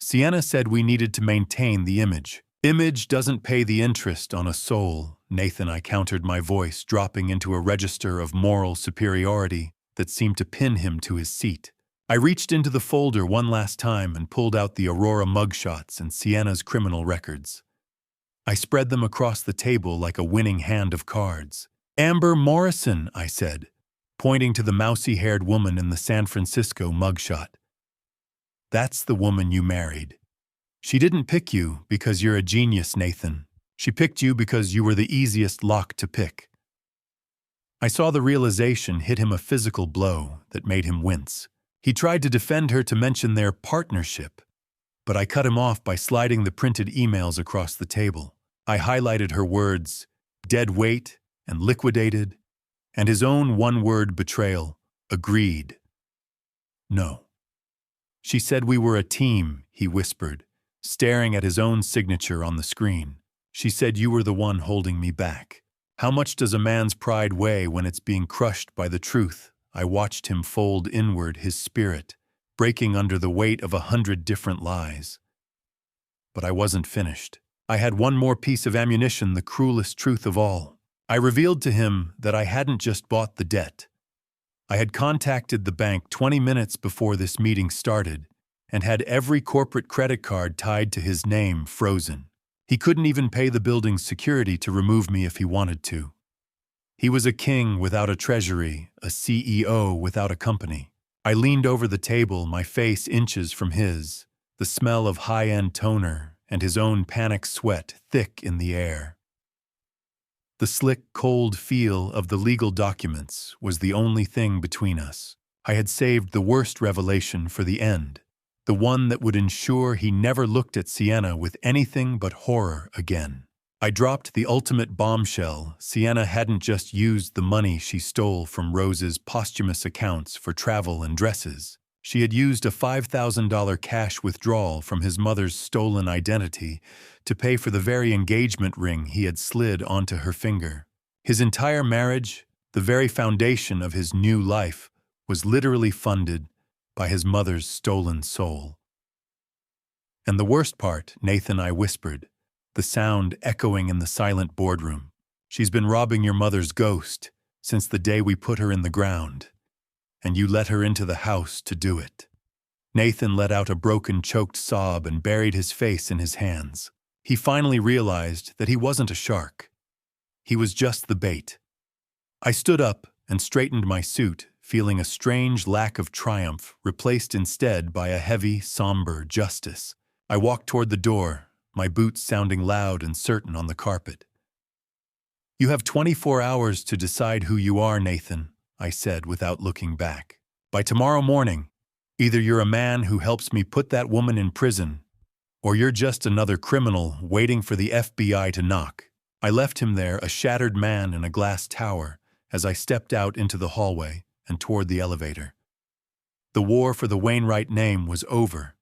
Sienna said we needed to maintain the image. Image doesn't pay the interest on a soul, Nathan," I countered, my voice dropping into a register of moral superiority that seemed to pin him to his seat. I reached into the folder one last time and pulled out the Aurora mugshots and Sienna's criminal records. I spread them across the table like a winning hand of cards. "Amber Morrison," I said, pointing to the mousy-haired woman in the San Francisco mugshot. "That's the woman you married. She didn't pick you because you're a genius, Nathan. She picked you because you were the easiest lock to pick." I saw the realization hit him a physical blow that made him wince. He tried to defend her, to mention their partnership, but I cut him off by sliding the printed emails across the table. I highlighted her words, "dead weight" and "liquidated," and his own one-word betrayal, "agreed." "No. She said we were a team," he whispered, staring at his own signature on the screen. "She said you were the one holding me back." How much does a man's pride weigh when it's being crushed by the truth? I watched him fold inward, his spirit, breaking under the weight of 100 different lies. But I wasn't finished. I had one more piece of ammunition, the cruelest truth of all. I revealed to him that I hadn't just bought the debt. I had contacted the bank 20 minutes before this meeting started and had every corporate credit card tied to his name frozen. He couldn't even pay the building's security to remove me if he wanted to. He was a king without a treasury, a CEO without a company. I leaned over the table, my face inches from his, the smell of high-end toner and his own panic sweat thick in the air. The slick, cold feel of the legal documents was the only thing between us. I had saved the worst revelation for the end, the one that would ensure he never looked at Sienna with anything but horror again. I dropped the ultimate bombshell. Sienna hadn't just used the money she stole from Rose's posthumous accounts for travel and dresses. She had used a $5,000 cash withdrawal from his mother's stolen identity to pay for the very engagement ring he had slid onto her finger. His entire marriage, the very foundation of his new life, was literally funded by his mother's stolen soul. And the worst part, Nathan, I whispered, the sound echoing in the silent boardroom. She's been robbing your mother's ghost since the day we put her in the ground, and you let her into the house to do it. Nathan let out a broken, choked sob and buried his face in his hands. He finally realized that he wasn't a shark. He was just the bait. I stood up and straightened my suit, feeling a strange lack of triumph replaced instead by a heavy, somber justice. I walked toward the door, my boots sounding loud and certain on the carpet. You have 24 hours to decide who you are, Nathan, I said without looking back. By tomorrow morning, either you're a man who helps me put that woman in prison, or you're just another criminal waiting for the FBI to knock. I left him there, a shattered man in a glass tower, as I stepped out into the hallway and toward the elevator. The war for the Wainwright name was over.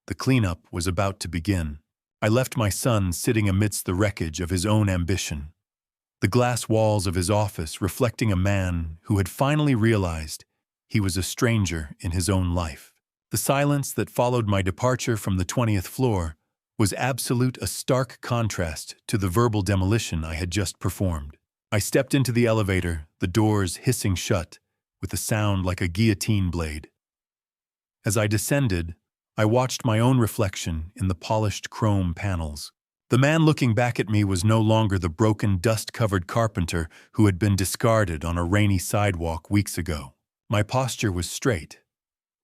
The cleanup was about to begin. I left my son sitting amidst the wreckage of his own ambition, the glass walls of his office reflecting a man who had finally realized he was a stranger in his own life. The silence that followed my departure from the 20th floor was absolute, a stark contrast to the verbal demolition I had just performed. I stepped into the elevator, the doors hissing shut, with a sound like a guillotine blade. As I descended, I watched my own reflection in the polished chrome panels. The man looking back at me was no longer the broken, dust-covered carpenter who had been discarded on a rainy sidewalk weeks ago. My posture was straight.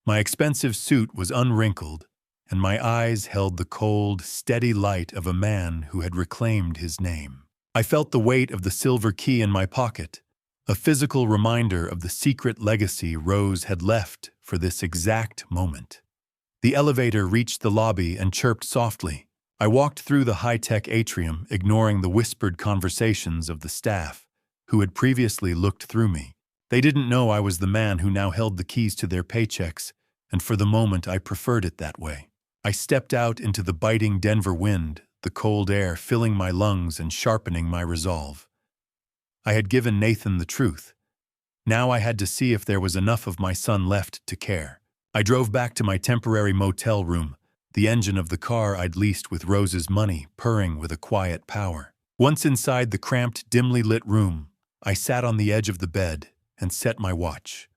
My expensive suit was unwrinkled, and my eyes held the cold, steady light of a man who had reclaimed his name. I felt the weight of the silver key in my pocket, a physical reminder of the secret legacy Rose had left for this exact moment. The elevator reached the lobby and chirped softly. I walked through the high-tech atrium, ignoring the whispered conversations of the staff, who had previously looked through me. They didn't know I was the man who now held the keys to their paychecks, and for the moment I preferred it that way. I stepped out into the biting Denver wind, the cold air filling my lungs and sharpening my resolve. I had given Nathan the truth. Now I had to see if there was enough of my son left to care. I drove back to my temporary motel room, the engine of the car I'd leased with Rose's money purring with a quiet power. Once inside the cramped, dimly lit room, I sat on the edge of the bed and set my watch.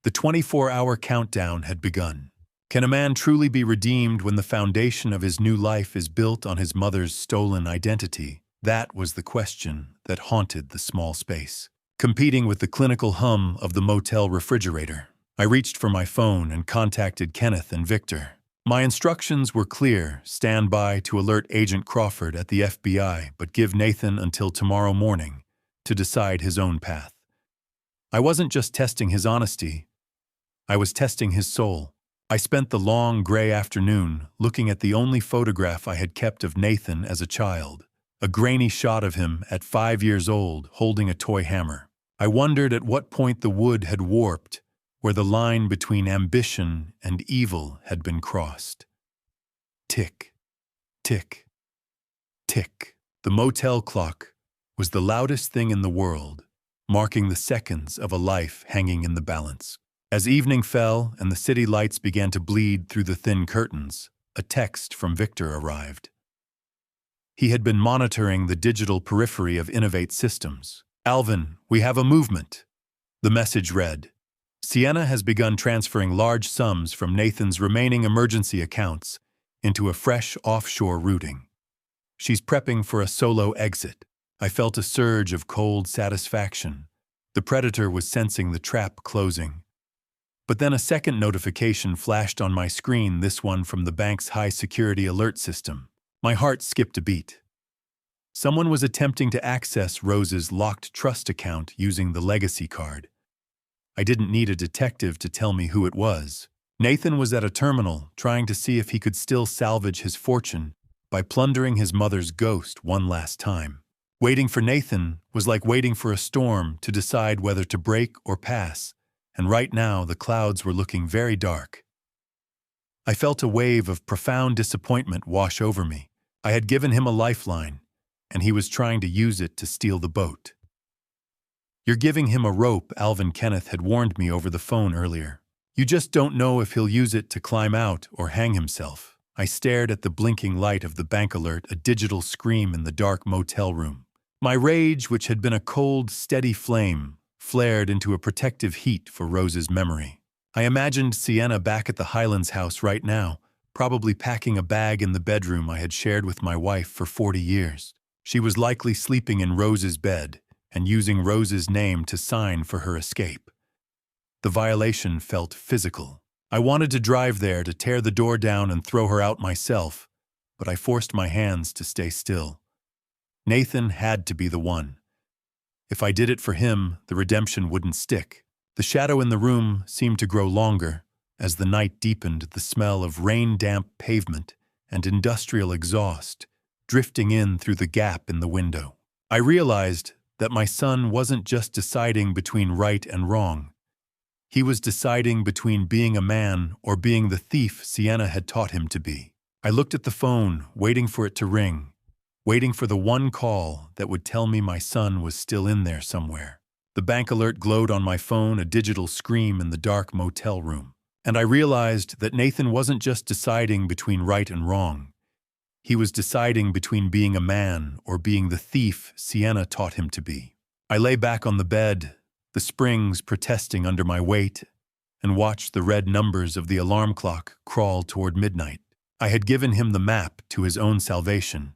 The 24-hour countdown had begun. Can a man truly be redeemed when the foundation of his new life is built on his mother's stolen identity? That was the question that haunted the small space, competing with the clinical hum of the motel refrigerator. I reached for my phone and contacted Kenneth and Victor. My instructions were clear: stand by to alert Agent Crawford at the FBI, but give Nathan until tomorrow morning to decide his own path. I wasn't just testing his honesty, I was testing his soul. I spent the long, gray afternoon looking at the only photograph I had kept of Nathan as a child, a grainy shot of him at 5 years old holding a toy hammer. I wondered at what point the wood had warped, where the line between ambition and evil had been crossed. Tick, tick, tick. The motel clock was the loudest thing in the world, marking the seconds of a life hanging in the balance. As evening fell and the city lights began to bleed through the thin curtains, a text from Victor arrived. He had been monitoring the digital periphery of Innovate Systems. "Alvin, we have a movement." The message read, "Sienna has begun transferring large sums from Nathan's remaining emergency accounts into a fresh offshore routing. She's prepping for a solo exit." I felt a surge of cold satisfaction, The predator was sensing the trap closing. But then a second notification flashed on my screen, this one from the bank's high-security alert system. My heart skipped a beat. Someone was attempting to access Rose's locked trust account using the legacy card. I didn't need a detective to tell me who it was. Nathan was at a terminal, trying to see if he could still salvage his fortune by plundering his mother's ghost one last time. Waiting for Nathan was like waiting for a storm to decide whether to break or pass, and right now the clouds were looking very dark. I felt a wave of profound disappointment wash over me. I had given him a lifeline, and he was trying to use it to steal the boat. "You're giving him a rope," Alvin Kenneth had warned me over the phone earlier. "You just don't know if he'll use it to climb out or hang himself." I stared at the blinking light of the bank alert, a digital scream in the dark motel room. My rage, which had been a cold, steady flame, flared into a protective heat for Rose's memory. I imagined Sienna back at the Highlands house right now, probably packing a bag in the bedroom I had shared with my wife for 40 years. She was likely sleeping in Rose's bed and using Rose's name to sign for her escape. The violation felt physical. I wanted to drive there to tear the door down and throw her out myself, but I forced my hands to stay still. Nathan had to be the one. If I did it for him, the redemption wouldn't stick. The shadow in the room seemed to grow longer. As the night deepened, the smell of rain-damp pavement and industrial exhaust drifting in through the gap in the window. I realized that my son wasn't just deciding between right and wrong. He was deciding between being a man or being the thief Sienna had taught him to be. I looked at the phone, waiting for it to ring, waiting for the one call that would tell me my son was still in there somewhere. The bank alert glowed on my phone, a digital scream in the dark motel room. And I realized that Nathan wasn't just deciding between right and wrong. He was deciding between being a man or being the thief Sienna taught him to be. I lay back on the bed, the springs protesting under my weight, and watched the red numbers of the alarm clock crawl toward midnight. I had given him the map to his own salvation,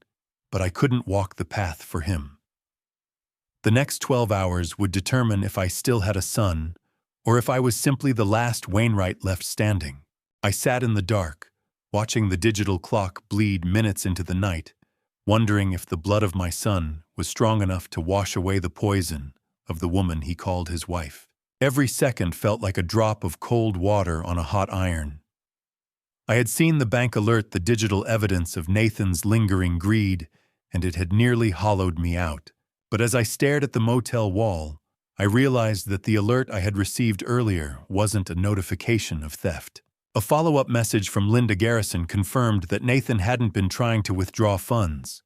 but I couldn't walk the path for him. The next 12 hours would determine if I still had a son, or if I was simply the last Wainwright left standing. I sat in the dark, watching the digital clock bleed minutes into the night, wondering if the blood of my son was strong enough to wash away the poison of the woman he called his wife. Every second felt like a drop of cold water on a hot iron. I had seen the bank alert the digital evidence of Nathan's lingering greed, and it had nearly hollowed me out. But as I stared at the motel wall, I realized that the alert I had received earlier wasn't a notification of theft. A follow-up message from Linda Garrison confirmed that Nathan hadn't been trying to withdraw funds.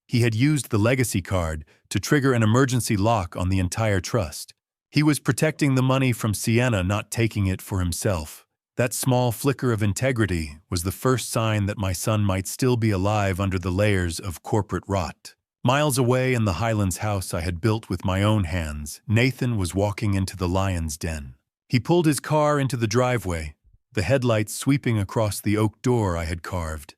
He had used the legacy card to trigger an emergency lock on the entire trust. He was protecting the money from Sienna, not taking it for himself. That small flicker of integrity was the first sign that my son might still be alive under the layers of corporate rot. Miles away in the Highlands house I had built with my own hands, Nathan was walking into the lion's den. He pulled his car into the driveway, the headlights sweeping across the oak door I had carved,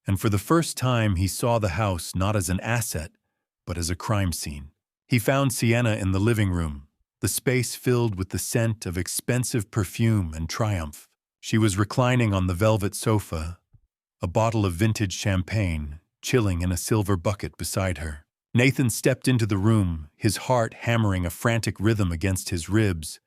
and for the first time he saw the house not as an asset, but as a crime scene. He found Sienna in the living room, the space filled with the scent of expensive perfume and triumph. She was reclining on the velvet sofa, a bottle of vintage champagne chilling in a silver bucket beside her. Nathan stepped into the room, his heart hammering a frantic rhythm against his ribs,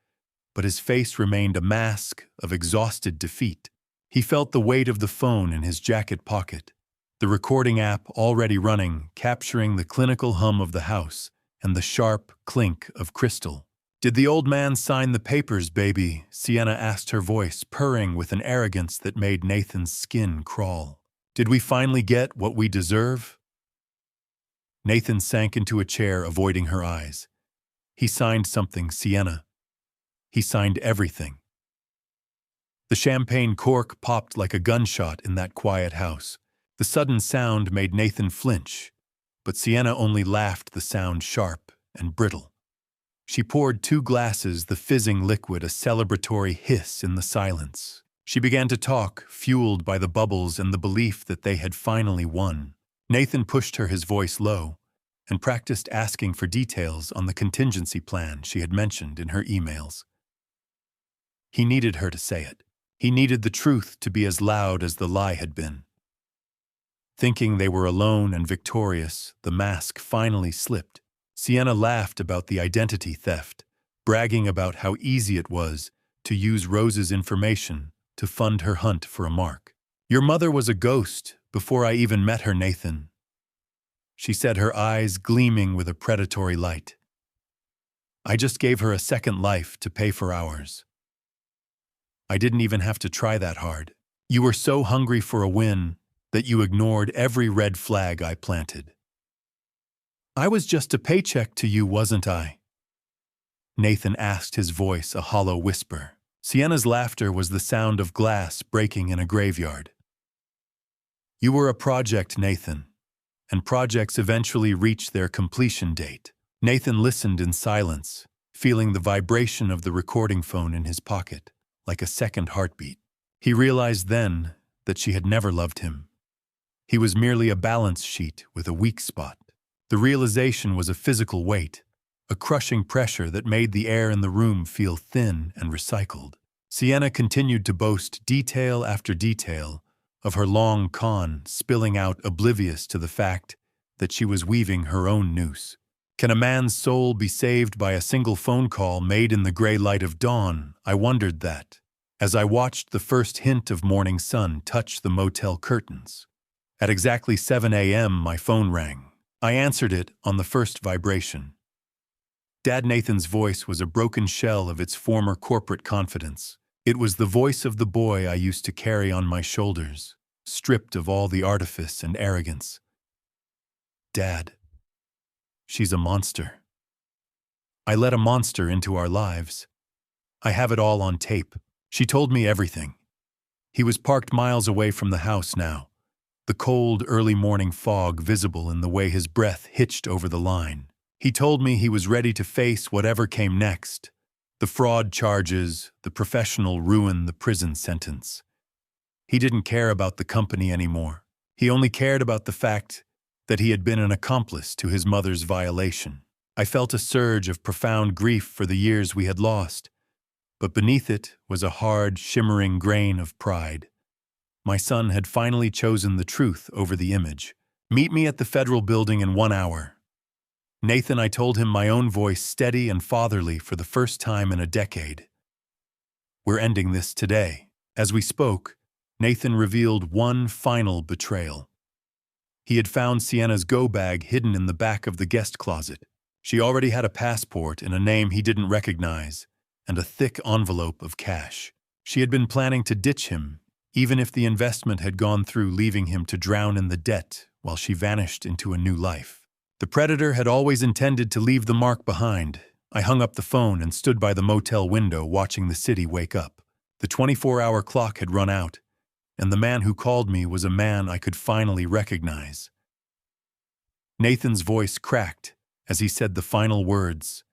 but his face remained a mask of exhausted defeat. He felt the weight of the phone in his jacket pocket, the recording app already running, capturing the clinical hum of the house and the sharp clink of crystal. "Did the old man sign the papers, baby?" Sienna asked, her voice purring with an arrogance that made Nathan's skin crawl. "Did we finally get what we deserve?" Nathan sank into a chair, avoiding her eyes. "He signed something, Sienna. He signed everything." The champagne cork popped like a gunshot in that quiet house. The sudden sound made Nathan flinch, but Sienna only laughed, the sound sharp and brittle. She poured 2 glasses, the fizzing liquid a celebratory hiss in the silence. She began to talk, fueled by the bubbles and the belief that they had finally won. Nathan pushed her, his voice low. and practiced asking for details on the contingency plan she had mentioned in her emails. He needed her to say it. He needed the truth to be as loud as the lie had been. Thinking they were alone and victorious, the mask finally slipped. Sienna laughed about the identity theft, bragging about how easy it was to use Rose's information to fund her hunt for a mark. "Your mother was a ghost before I even met her, Nathan," she said, her eyes gleaming with a predatory light. "I just gave her a second life to pay for ours. I didn't even have to try that hard. You were so hungry for a win that you ignored every red flag I planted." "I was just a paycheck to you, wasn't I?" Nathan asked, his voice a hollow whisper. Sienna's laughter was the sound of glass breaking in a graveyard. "You were a project, Nathan, and projects eventually reach their completion date." Nathan listened in silence, feeling the vibration of the recording phone in his pocket, like a second heartbeat. He realized then that she had never loved him. He was merely a balance sheet with a weak spot. The realization was a physical weight, a crushing pressure that made the air in the room feel thin and recycled. Sienna continued to boast detail after detail of her long con, spilling out oblivious to the fact that she was weaving her own noose. Can a man's soul be saved by a single phone call made in the gray light of dawn? I wondered that, as I watched the first hint of morning sun touch the motel curtains. At exactly 7 a.m., my phone rang. I answered it on the first vibration. Dad Nathan's voice was a broken shell of its former corporate confidence. It was the voice of the boy I used to carry on my shoulders, stripped of all the artifice and arrogance. "Dad, she's a monster. I let a monster into our lives. I have it all on tape. She told me everything." He was parked miles away from the house now, the cold early morning fog visible in the way his breath hitched over the line. He told me he was ready to face whatever came next, the fraud charges, the professional ruin, the prison sentence. He didn't care about the company anymore. He only cared about the fact that he had been an accomplice to his mother's violation. I felt a surge of profound grief for the years we had lost, but beneath it was a hard, shimmering grain of pride. My son had finally chosen the truth over the image. "Meet me at the federal building in 1 hour. Nathan," I told him, my own voice steady and fatherly for the first time in a decade. "We're ending this today." As we spoke, Nathan revealed one final betrayal. He had found Sienna's go-bag hidden in the back of the guest closet. She already had a passport and a name he didn't recognize, and a thick envelope of cash. She had been planning to ditch him, even if the investment had gone through, leaving him to drown in the debt while she vanished into a new life. The predator had always intended to leave the mark behind. I hung up the phone and stood by the motel window watching the city wake up. The 24-hour clock had run out, and the man who called me was a man I could finally recognize. Nathan's voice cracked as he said the final words.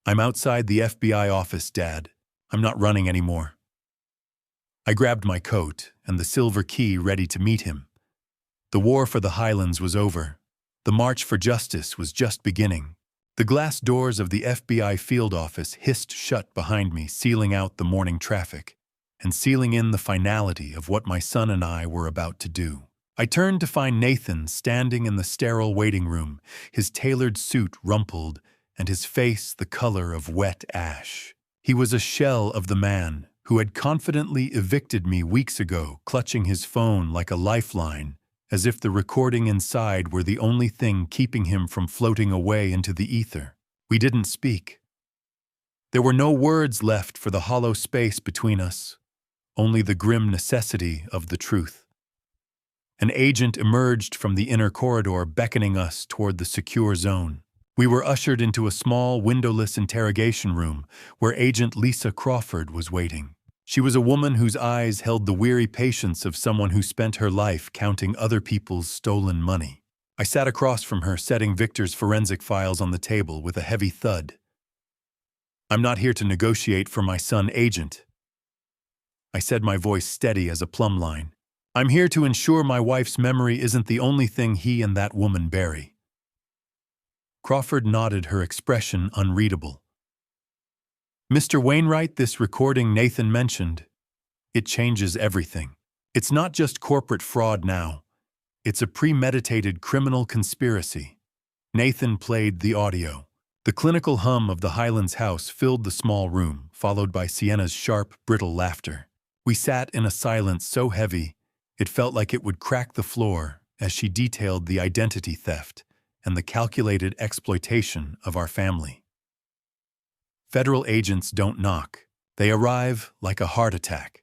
"I'm outside the FBI office, Dad. I'm not running anymore." I grabbed my coat and the silver key, ready to meet him. The war for the Highlands was over. The march for justice was just beginning. The glass doors of the FBI field office hissed shut behind me, sealing out the morning traffic, and sealing in the finality of what my son and I were about to do. I turned to find Nathan standing in the sterile waiting room, his tailored suit rumpled and his face the color of wet ash. He was a shell of the man who had confidently evicted me weeks ago, clutching his phone like a lifeline, as if the recording inside were the only thing keeping him from floating away into the ether. We didn't speak. There were no words left for the hollow space between us, only the grim necessity of the truth. An agent emerged from the inner corridor, beckoning us toward the secure zone. We were ushered into a small, windowless interrogation room where Agent Lisa Crawford was waiting. She was a woman whose eyes held the weary patience of someone who spent her life counting other people's stolen money. I sat across from her, setting Victor's forensic files on the table with a heavy thud. "I'm not here to negotiate for my son, Agent," I said, my voice steady as a plumb line. "I'm here to ensure my wife's memory isn't the only thing he and that woman bury." Crawford nodded, her expression unreadable. Mr. Wainwright, this recording Nathan mentioned, it changes everything. It's not just corporate fraud now. It's a premeditated criminal conspiracy. Nathan played the audio. The clinical hum of the Highlands house filled the small room, followed by Sienna's sharp, brittle laughter. We sat in a silence so heavy, it felt like it would crack the floor as she detailed the identity theft and the calculated exploitation of our family. Federal agents don't knock. They arrive like a heart attack.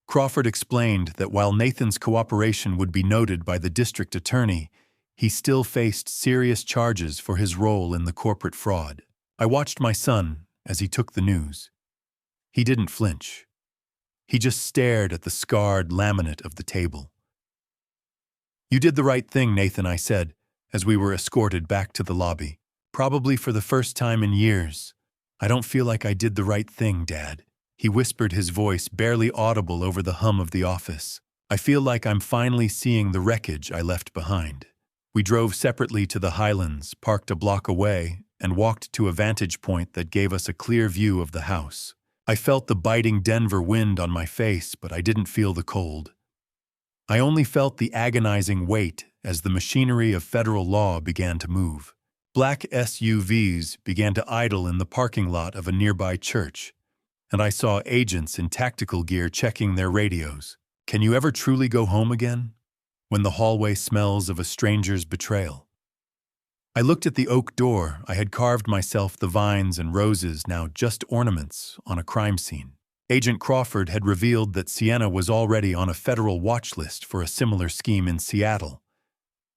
Crawford explained that while Nathan's cooperation would be noted by the district attorney, he still faced serious charges for his role in the corporate fraud. I watched my son as he took the news. He didn't flinch. He just stared at the scarred laminate of the table. "You did the right thing, Nathan," I said, as we were escorted back to the lobby. "Probably for the first time in years. I don't feel like I did the right thing, Dad." He whispered, his voice barely audible over the hum of the office. "I feel like I'm finally seeing the wreckage I left behind." We drove separately to the Highlands, parked a block away, and walked to a vantage point that gave us a clear view of the house. I felt the biting Denver wind on my face, but I didn't feel the cold. I only felt the agonizing weight as the machinery of federal law began to move. Black SUVs began to idle in the parking lot of a nearby church, and I saw agents in tactical gear checking their radios. Can you ever truly go home again, when the hallway smells of a stranger's betrayal? I looked at the oak door I had carved myself, the vines and roses now just ornaments on a crime scene. Agent Crawford had revealed that Sienna was already on a federal watch list for a similar scheme in Seattle,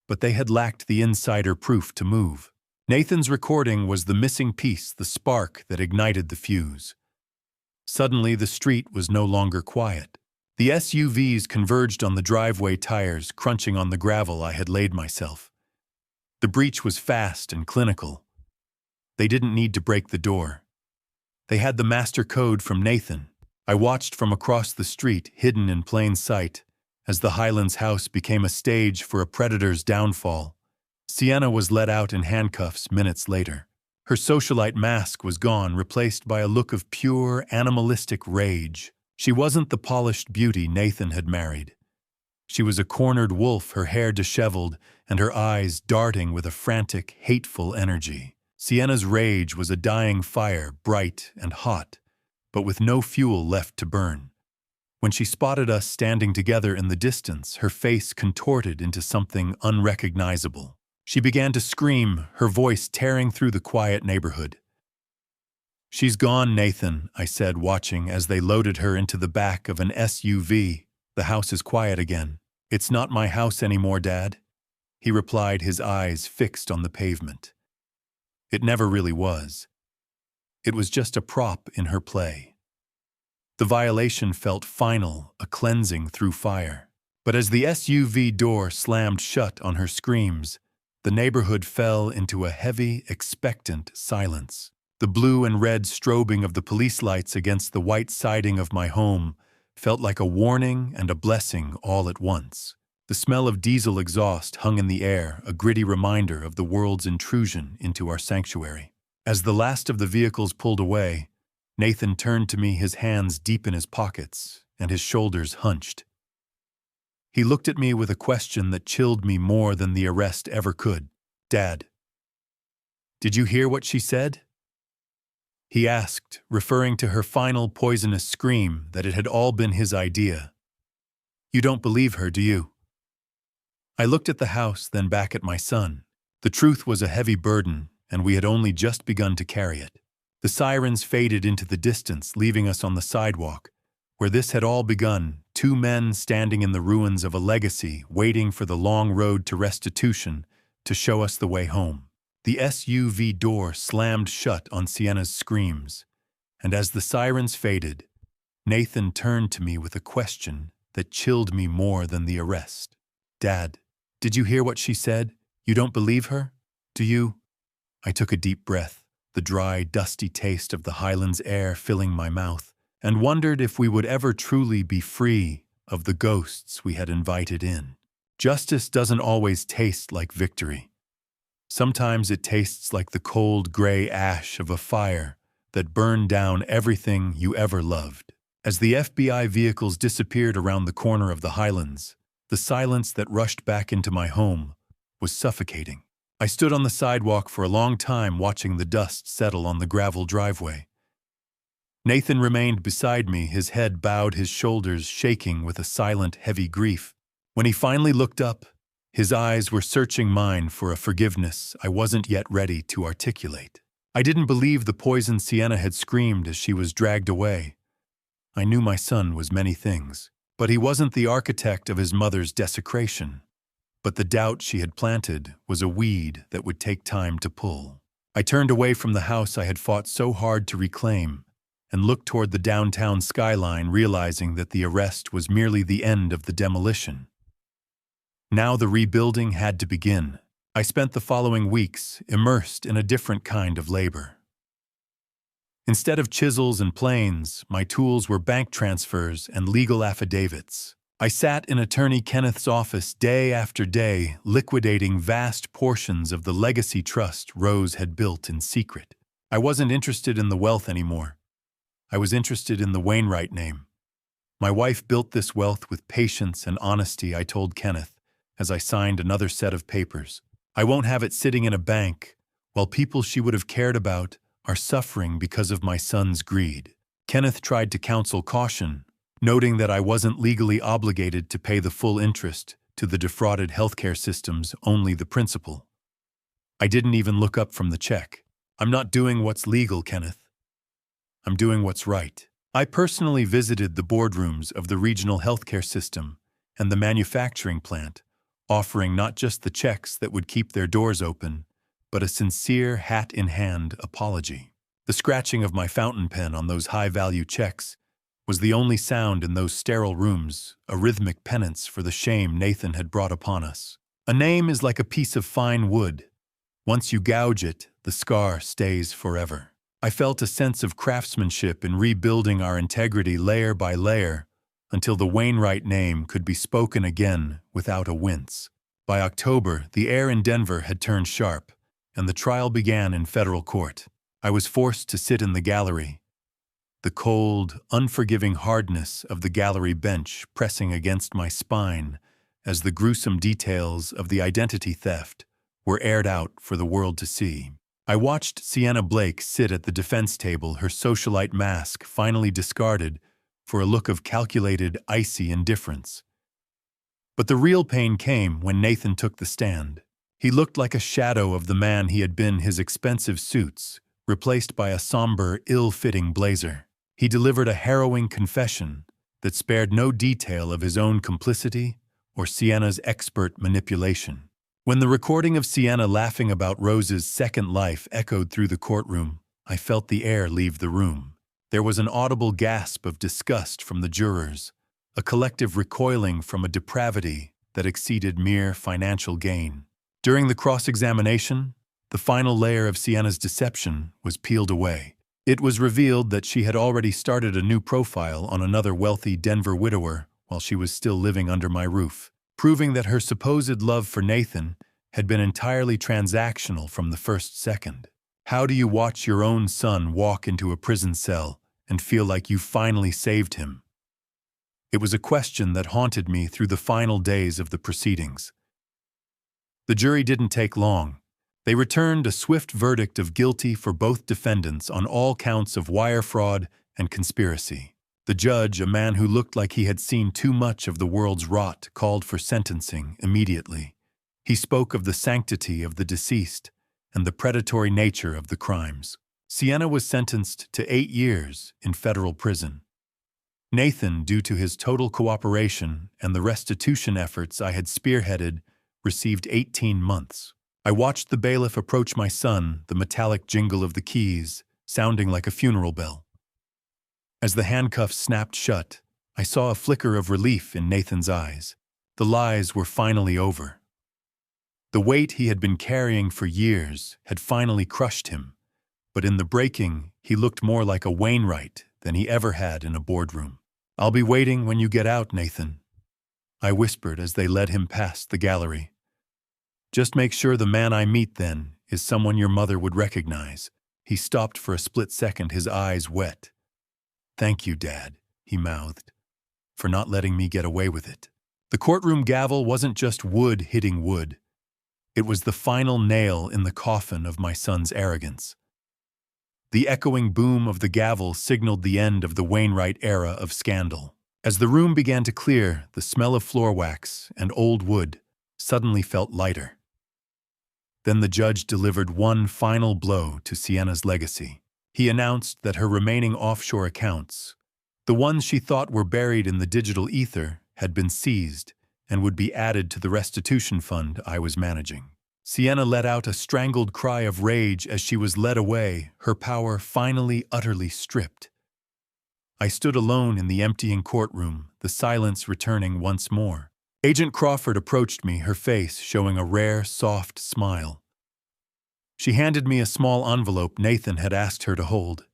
but they had lacked the insider proof to move. Nathan's recording was the missing piece, the spark that ignited the fuse. Suddenly, the street was no longer quiet. The SUVs converged on the driveway, tires crunching on the gravel I had laid myself. The breach was fast and clinical. They didn't need to break the door. They had the master code from Nathan. I watched from across the street, hidden in plain sight, as the Highlands house became a stage for a predator's downfall. Sienna was let out in handcuffs minutes later. Her socialite mask was gone, replaced by a look of pure, animalistic rage. She wasn't the polished beauty Nathan had married. She was a cornered wolf, her hair disheveled and her eyes darting with a frantic, hateful energy. Sienna's rage was a dying fire, bright and hot, but with no fuel left to burn. When she spotted us standing together in the distance, her face contorted into something unrecognizable. She began to scream, her voice tearing through the quiet neighborhood. "She's gone, Nathan," I said, watching as they loaded her into the back of an SUV. "The house is quiet again." "It's not my house anymore, Dad," he replied, his eyes fixed on the pavement. It never really was. It was just a prop in her play. The violation felt final, a cleansing through fire. But as the SUV door slammed shut on her screams, the neighborhood fell into a heavy, expectant silence. The blue and red strobing of the police lights against the white siding of my home felt like a warning and a blessing all at once. The smell of diesel exhaust hung in the air, a gritty reminder of the world's intrusion into our sanctuary. As the last of the vehicles pulled away, Nathan turned to me, his hands deep in his pockets and his shoulders hunched. He looked at me with a question that chilled me more than the arrest ever could. "Dad, did you hear what she said?" he asked, referring to her final poisonous scream, that it had all been his idea. "You don't believe her, do you?" I looked at the house, then back at my son. The truth was a heavy burden, and we had only just begun to carry it. The sirens faded into the distance, leaving us on the sidewalk, where this had all begun, two men standing in the ruins of a legacy, waiting for the long road to restitution to show us the way home. The SUV door slammed shut on Sienna's screams, and as the sirens faded, Nathan turned to me with a question that chilled me more than the arrest. "Dad, did you hear what she said? You don't believe her? Do you?" I took a deep breath, the dry, dusty taste of the Highlands air filling my mouth, and wondered if we would ever truly be free of the ghosts we had invited in. Justice doesn't always taste like victory. Sometimes it tastes like the cold gray ash of a fire that burned down everything you ever loved. As the FBI vehicles disappeared around the corner of the Highlands, the silence that rushed back into my home was suffocating. I stood on the sidewalk for a long time watching the dust settle on the gravel driveway. Nathan remained beside me, his head bowed, his shoulders shaking with a silent, heavy grief. When he finally looked up, his eyes were searching mine for a forgiveness I wasn't yet ready to articulate. I didn't believe the poison Sienna had screamed as she was dragged away. I knew my son was many things, but he wasn't the architect of his mother's desecration. But the doubt she had planted was a weed that would take time to pull. I turned away from the house I had fought so hard to reclaim and looked toward the downtown skyline, realizing that the arrest was merely the end of the demolition. Now the rebuilding had to begin. I spent the following weeks immersed in a different kind of labor. Instead of chisels and planes, my tools were bank transfers and legal affidavits. I sat in Attorney Kenneth's office day after day, liquidating vast portions of the legacy trust Rose had built in secret. I wasn't interested in the wealth anymore. I was interested in the Wainwright name. My wife built this wealth with patience and honesty, I told Kenneth as I signed another set of papers. I won't have it sitting in a bank while people she would have cared about are suffering because of my son's greed. Kenneth tried to counsel caution, noting that I wasn't legally obligated to pay the full interest to the defrauded healthcare systems, only the principal. I didn't even look up from the check. I'm not doing what's legal, Kenneth. I'm doing what's right. I personally visited the boardrooms of the regional healthcare system and the manufacturing plant, offering not just the checks that would keep their doors open, but a sincere hat-in-hand apology. The scratching of my fountain pen on those high-value checks was the only sound in those sterile rooms, a rhythmic penance for the shame Nathan had brought upon us. A name is like a piece of fine wood. Once you gouge it, the scar stays forever. I felt a sense of craftsmanship in rebuilding our integrity layer by layer until the Wainwright name could be spoken again without a wince. By October, the air in Denver had turned sharp, and the trial began in federal court. I was forced to sit in the gallery, the cold, unforgiving hardness of the gallery bench pressing against my spine as the gruesome details of the identity theft were aired out for the world to see. I watched Sienna Blake sit at the defense table, her socialite mask finally discarded for a look of calculated, icy indifference. But the real pain came when Nathan took the stand. He looked like a shadow of the man he had been, his expensive suits replaced by a somber, ill-fitting blazer. He delivered a harrowing confession that spared no detail of his own complicity or Sienna's expert manipulation. When the recording of Sienna laughing about Rose's second life echoed through the courtroom, I felt the air leave the room. There was an audible gasp of disgust from the jurors, a collective recoiling from a depravity that exceeded mere financial gain. During the cross-examination, the final layer of Sienna's deception was peeled away. It was revealed that she had already started a new profile on another wealthy Denver widower while she was still living under my roof, proving that her supposed love for Nathan had been entirely transactional from the first second. How do you watch your own son walk into a prison cell and feel like you finally saved him? It was a question that haunted me through the final days of the proceedings. The jury didn't take long. They returned a swift verdict of guilty for both defendants on all counts of wire fraud and conspiracy. The judge, a man who looked like he had seen too much of the world's rot, called for sentencing immediately. He spoke of the sanctity of the deceased and the predatory nature of the crimes. Sienna was sentenced to 8 years in federal prison. Nathan, due to his total cooperation and the restitution efforts I had spearheaded, received 18 months. I watched the bailiff approach my son, the metallic jingle of the keys sounding like a funeral bell. As the handcuffs snapped shut, I saw a flicker of relief in Nathan's eyes. The lies were finally over. The weight he had been carrying for years had finally crushed him, but in the breaking, he looked more like a Wainwright than he ever had in a boardroom. "I'll be waiting when you get out, Nathan," I whispered as they led him past the gallery. Just make sure the man I meet then is someone your mother would recognize. He stopped for a split second, his eyes wet. Thank you, Dad, he mouthed, for not letting me get away with it. The courtroom gavel wasn't just wood hitting wood. It was the final nail in the coffin of my son's arrogance. The echoing boom of the gavel signaled the end of the Wainwright era of scandal. As the room began to clear, the smell of floor wax and old wood suddenly felt lighter. Then the judge delivered one final blow to Sienna's legacy. He announced that her remaining offshore accounts, the ones she thought were buried in the digital ether, had been seized and would be added to the restitution fund I was managing. Sienna let out a strangled cry of rage as she was led away, her power finally utterly stripped. I stood alone in the emptying courtroom, the silence returning once more. Agent Crawford approached me, her face showing a rare, soft smile. She handed me a small envelope Nathan had asked her to hold.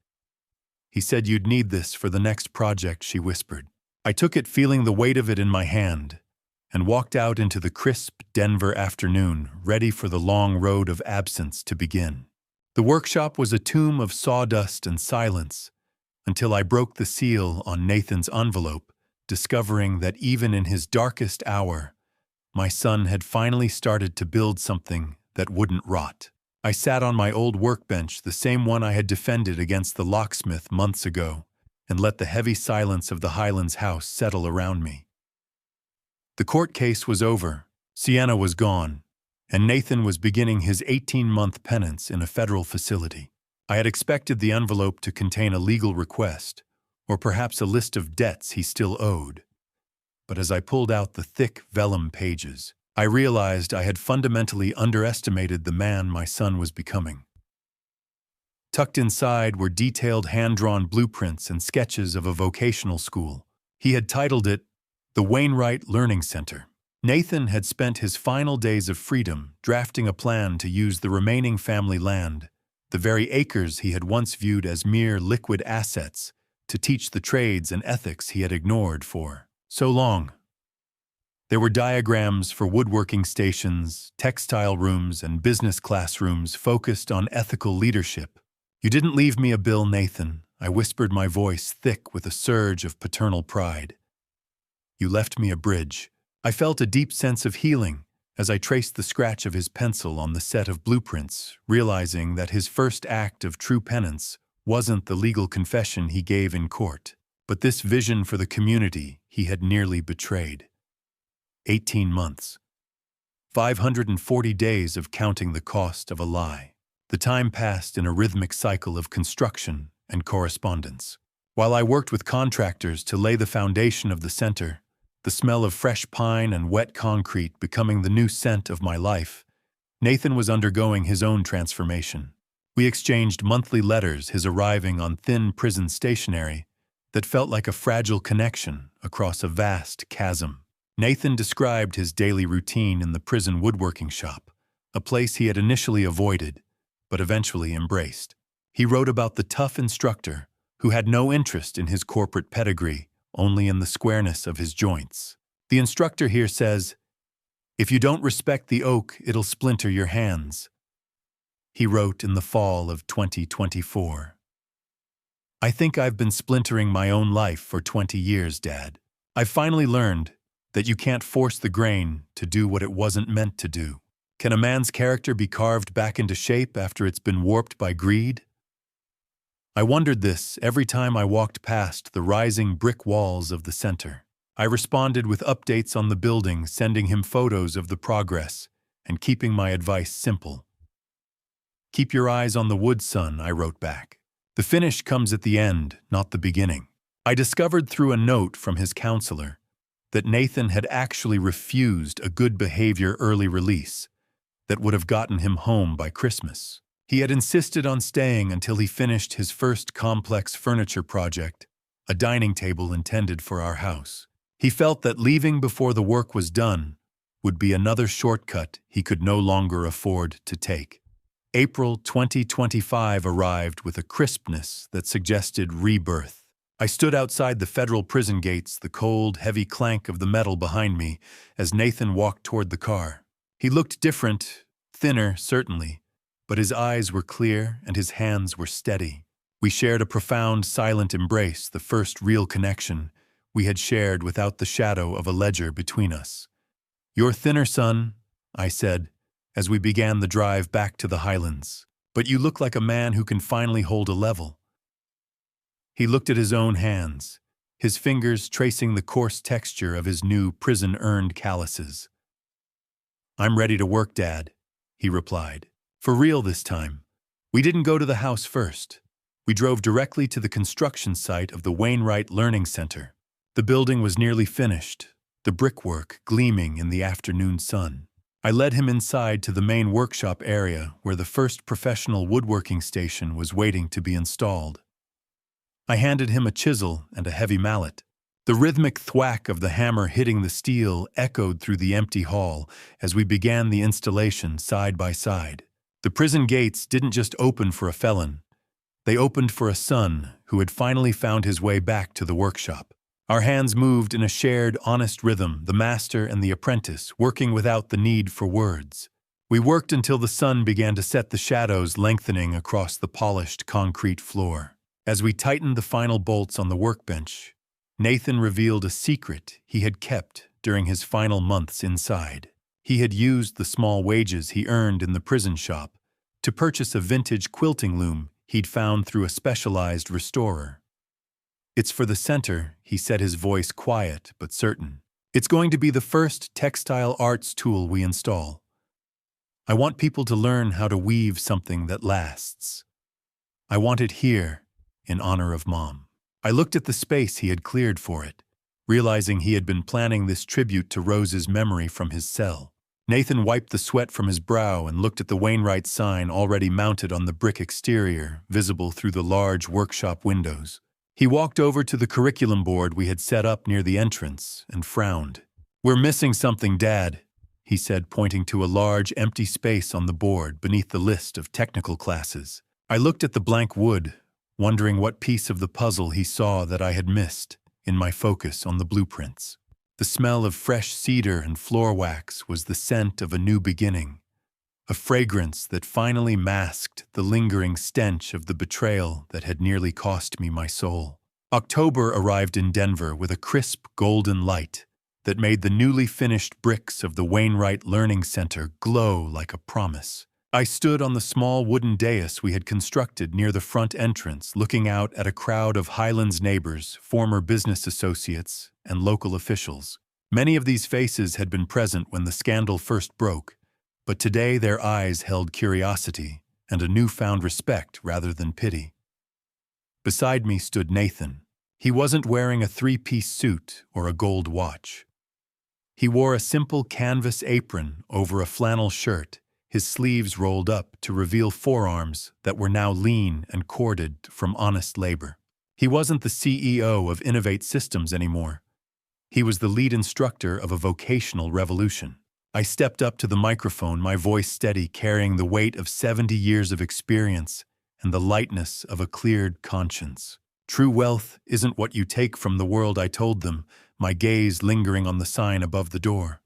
He said, "You'd need this for the next project," she whispered. I took it, feeling the weight of it in my hand, and walked out into the crisp Denver afternoon, ready for the long road of absence to begin. The workshop was a tomb of sawdust and silence, until I broke the seal on Nathan's envelope, discovering that even in his darkest hour, my son had finally started to build something that wouldn't rot. I sat on my old workbench, the same one I had defended against the locksmith months ago, and let the heavy silence of the Highlands house settle around me. The court case was over, Sienna was gone, and Nathan was beginning his 18-month penance in a federal facility. I had expected the envelope to contain a legal request, or perhaps a list of debts he still owed. But as I pulled out the thick vellum pages, I realized I had fundamentally underestimated the man my son was becoming. Tucked inside were detailed hand-drawn blueprints and sketches of a vocational school. He had titled it the Wainwright Learning Center. Nathan had spent his final days of freedom drafting a plan to use the remaining family land, the very acres he had once viewed as mere liquid assets, to teach the trades and ethics he had ignored for so long. There were diagrams for woodworking stations, textile rooms, and business classrooms focused on ethical leadership. "You didn't leave me a bill, Nathan," I whispered, my voice thick with a surge of paternal pride. "You left me a bridge." I felt a deep sense of healing as I traced the scratch of his pencil on the set of blueprints, realizing that his first act of true penance wasn't the legal confession he gave in court, but this vision for the community he had nearly betrayed. 18 months. 540 days of counting the cost of a lie. The time passed in a rhythmic cycle of construction and correspondence. While I worked with contractors to lay the foundation of the center, the smell of fresh pine and wet concrete becoming the new scent of my life, Nathan was undergoing his own transformation. We exchanged monthly letters, his arriving on thin prison stationery that felt like a fragile connection across a vast chasm. Nathan described his daily routine in the prison woodworking shop, a place he had initially avoided, but eventually embraced. He wrote about the tough instructor who had no interest in his corporate pedigree, only in the squareness of his joints. The instructor here says, "If you don't respect the oak, it'll splinter your hands," he wrote in the fall of 2024. "I think I've been splintering my own life for 20 years, Dad. I've finally learned that you can't force the grain to do what it wasn't meant to do. Can a man's character be carved back into shape after it's been warped by greed?" I wondered this every time I walked past the rising brick walls of the center. I responded with updates on the building, sending him photos of the progress, and keeping my advice simple. "Keep your eyes on the wood, son," I wrote back. "The finish comes at the end, not the beginning." I discovered through a note from his counselor that Nathan had actually refused a good behavior early release that would have gotten him home by Christmas. He had insisted on staying until he finished his first complex furniture project, a dining table intended for our house. He felt that leaving before the work was done would be another shortcut he could no longer afford to take. April 2025 arrived with a crispness that suggested rebirth. I stood outside the federal prison gates, the cold, heavy clank of the metal behind me as Nathan walked toward the car. He looked different, thinner, certainly, but his eyes were clear and his hands were steady. We shared a profound, silent embrace, the first real connection we had shared without the shadow of a ledger between us. "You're thinner, son," I said, as we began the drive back to the Highlands. "But you look like a man who can finally hold a level." He looked at his own hands, his fingers tracing the coarse texture of his new prison-earned calluses. "I'm ready to work, Dad," he replied. "For real this time." We didn't go to the house first. We drove directly to the construction site of the Wainwright Learning Center. The building was nearly finished, the brickwork gleaming in the afternoon sun. I led him inside to the main workshop area where the first professional woodworking station was waiting to be installed. I handed him a chisel and a heavy mallet. The rhythmic thwack of the hammer hitting the steel echoed through the empty hall as we began the installation side by side. The prison gates didn't just open for a felon. They opened for a son who had finally found his way back to the workshop. Our hands moved in a shared, honest rhythm, the master and the apprentice, working without the need for words. We worked until the sun began to set, the shadows lengthening across the polished concrete floor. As we tightened the final bolts on the workbench, Nathan revealed a secret he had kept during his final months inside. He had used the small wages he earned in the prison shop to purchase a vintage quilting loom he'd found through a specialized restorer. "It's for the center," he said, his voice quiet but certain. "It's going to be the first textile arts tool we install. I want people to learn how to weave something that lasts. I want it here, in honor of Mom." I looked at the space he had cleared for it, realizing he had been planning this tribute to Rose's memory from his cell. Nathan wiped the sweat from his brow and looked at the Wainwright sign already mounted on the brick exterior, visible through the large workshop windows. He walked over to the curriculum board we had set up near the entrance and frowned. "We're missing something, Dad," he said, pointing to a large empty space on the board beneath the list of technical classes. I looked at the blank wood, wondering what piece of the puzzle he saw that I had missed in my focus on the blueprints. The smell of fresh cedar and floor wax was the scent of a new beginning, a fragrance that finally masked the lingering stench of the betrayal that had nearly cost me my soul. October arrived in Denver with a crisp golden light that made the newly finished bricks of the Wainwright Learning Center glow like a promise. I stood on the small wooden dais we had constructed near the front entrance, looking out at a crowd of Highlands neighbors, former business associates, and local officials. Many of these faces had been present when the scandal first broke, but today their eyes held curiosity and a newfound respect rather than pity. Beside me stood Nathan. He wasn't wearing a three-piece suit or a gold watch. He wore a simple canvas apron over a flannel shirt, his sleeves rolled up to reveal forearms that were now lean and corded from honest labor. He wasn't the CEO of Innovate Systems anymore. He was the lead instructor of a vocational revolution. I stepped up to the microphone, my voice steady, carrying the weight of 70 years of experience and the lightness of a cleared conscience. "True wealth isn't what you take from the world," I told them, my gaze lingering on the sign above the door.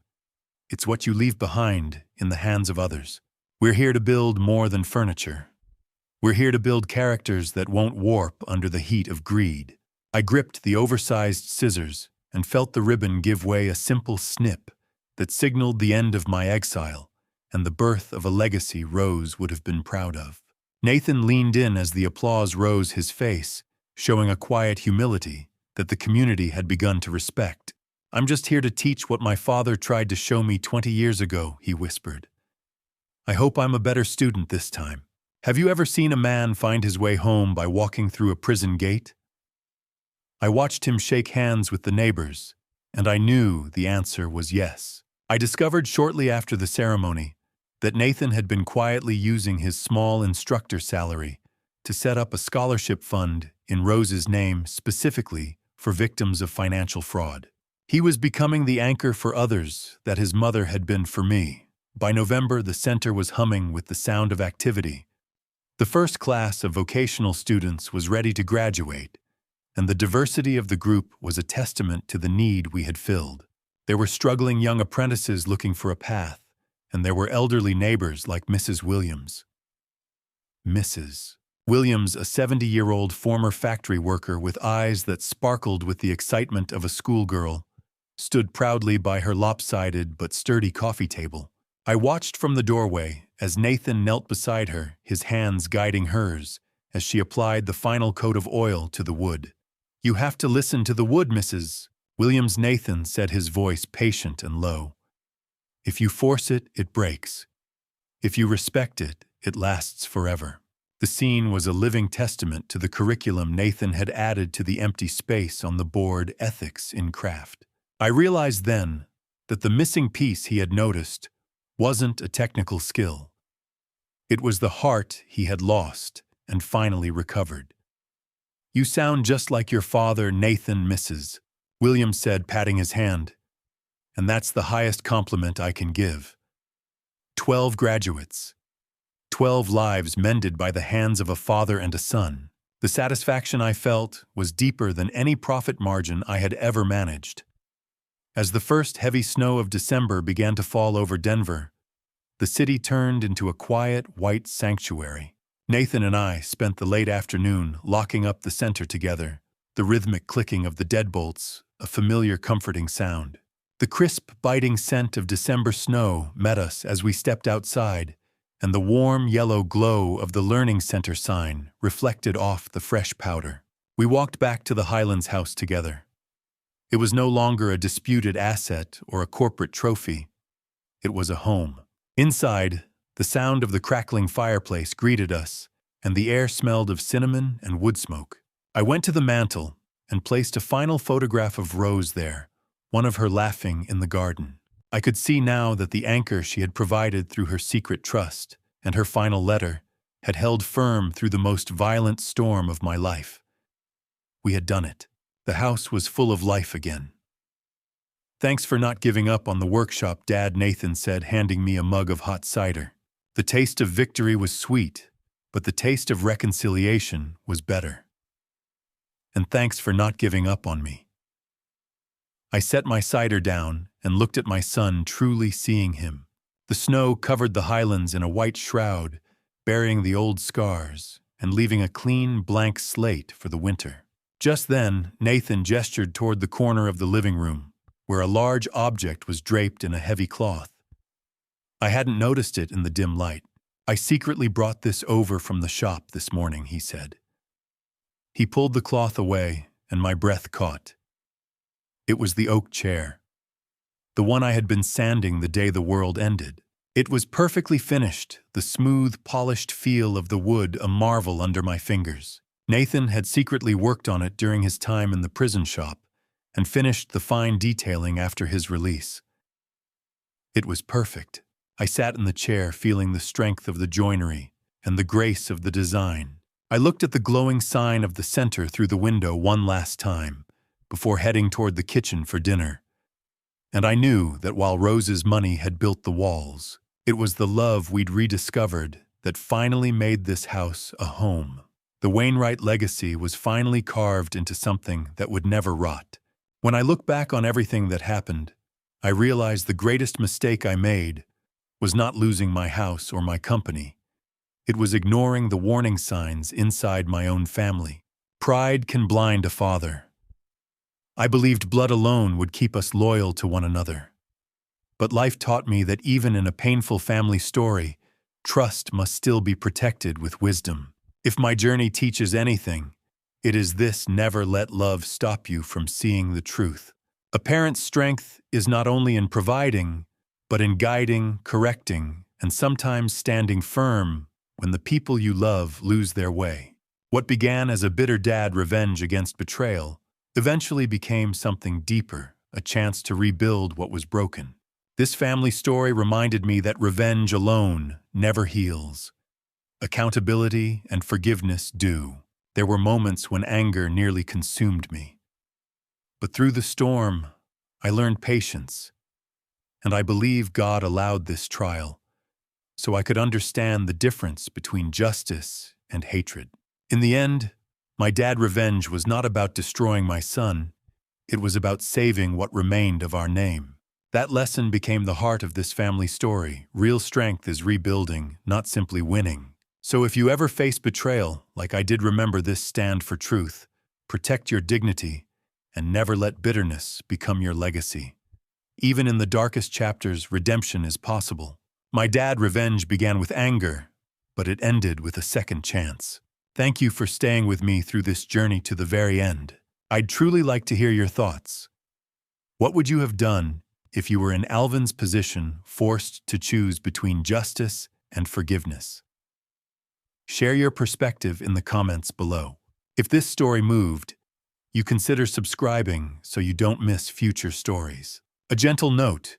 "It's what you leave behind in the hands of others. We're here to build more than furniture. We're here to build characters that won't warp under the heat of greed." I gripped the oversized scissors and felt the ribbon give way, a simple snip that signaled the end of my exile and the birth of a legacy Rose would have been proud of. Nathan leaned in as the applause rose, his face showing a quiet humility that the community had begun to respect. "I'm just here to teach what my father tried to show me 20 years ago," he whispered. "I hope I'm a better student this time. Have you ever seen a man find his way home by walking through a prison gate?" I watched him shake hands with the neighbors, and I knew the answer was yes. I discovered shortly after the ceremony that Nathan had been quietly using his small instructor salary to set up a scholarship fund in Rose's name specifically for victims of financial fraud. He was becoming the anchor for others that his mother had been for me. By November, the center was humming with the sound of activity. The first class of vocational students was ready to graduate, and the diversity of the group was a testament to the need we had filled. There were struggling young apprentices looking for a path, and there were elderly neighbors like Mrs. Williams. Mrs. Williams, a 70-year-old former factory worker with eyes that sparkled with the excitement of a schoolgirl, stood proudly by her lopsided but sturdy coffee table. I watched from the doorway as Nathan knelt beside her, his hands guiding hers, as she applied the final coat of oil to the wood. "You have to listen to the wood, Mrs. Williams," Nathan said, his voice patient and low. "If you force it, it breaks. If you respect it, it lasts forever." The scene was a living testament to the curriculum Nathan had added to the empty space on the board Ethics in Craft. I realized then that the missing piece he had noticed wasn't a technical skill. It was the heart he had lost and finally recovered. "You sound just like your father, Nathan," Mrs. Williams said, patting his hand. "And that's the highest compliment I can give. 12 graduates. 12 lives mended by the hands of a father and a son." The satisfaction I felt was deeper than any profit margin I had ever managed. As the first heavy snow of December began to fall over Denver, the city turned into a quiet, white sanctuary. Nathan and I spent the late afternoon locking up the center together, the rhythmic clicking of the deadbolts, a familiar comforting sound. The crisp, biting scent of December snow met us as we stepped outside, and the warm yellow glow of the Learning Center sign reflected off the fresh powder. We walked back to the Highlands house together. It was no longer a disputed asset or a corporate trophy. It was a home. Inside, the sound of the crackling fireplace greeted us, and the air smelled of cinnamon and wood smoke. I went to the mantel and placed a final photograph of Rose there, one of her laughing in the garden. I could see now that the anchor she had provided through her secret trust and her final letter had held firm through the most violent storm of my life. We had done it. The house was full of life again. "Thanks for not giving up on the workshop, Dad," Nathan said, handing me a mug of hot cider. The taste of victory was sweet, but the taste of reconciliation was better. "And thanks for not giving up on me." I set my cider down and looked at my son, truly seeing him. The snow covered the Highlands in a white shroud, burying the old scars and leaving a clean, blank slate for the winter. Just then, Nathan gestured toward the corner of the living room, where a large object was draped in a heavy cloth. I hadn't noticed it in the dim light. "I secretly brought this over from the shop this morning," he said. He pulled the cloth away, and my breath caught. It was the oak chair, the one I had been sanding the day the world ended. It was perfectly finished, the smooth, polished feel of the wood a marvel under my fingers. Nathan had secretly worked on it during his time in the prison shop and finished the fine detailing after his release. It was perfect. I sat in the chair, feeling the strength of the joinery and the grace of the design. I looked at the glowing sign of the center through the window one last time, before heading toward the kitchen for dinner. And I knew that while Rose's money had built the walls, it was the love we'd rediscovered that finally made this house a home. The Wainwright legacy was finally carved into something that would never rot. When I look back on everything that happened, I realize the greatest mistake I made was not losing my house or my company. It was ignoring the warning signs inside my own family. Pride can blind a father. I believed blood alone would keep us loyal to one another. But life taught me that even in a painful family story, trust must still be protected with wisdom. If my journey teaches anything, it is this: never let love stop you from seeing the truth. A parent's strength is not only in providing, but in guiding, correcting, and sometimes standing firm when the people you love lose their way. What began as a bitter dad revenge against betrayal eventually became something deeper, a chance to rebuild what was broken. This family story reminded me that revenge alone never heals. Accountability and forgiveness do. There were moments when anger nearly consumed me. But through the storm, I learned patience, and I believe God allowed this trial so I could understand the difference between justice and hatred. In the end, my dad's revenge was not about destroying my son. It was about saving what remained of our name. That lesson became the heart of this family story. Real strength is rebuilding, not simply winning. So if you ever face betrayal, like I did, remember this: stand for truth, protect your dignity, and never let bitterness become your legacy. Even in the darkest chapters, redemption is possible. My dad's revenge began with anger, but it ended with a second chance. Thank you for staying with me through this journey to the very end. I'd truly like to hear your thoughts. What would you have done if you were in Alvin's position, forced to choose between justice and forgiveness? Share your perspective in the comments below. If this story moved, you consider subscribing so you don't miss future stories. A gentle note: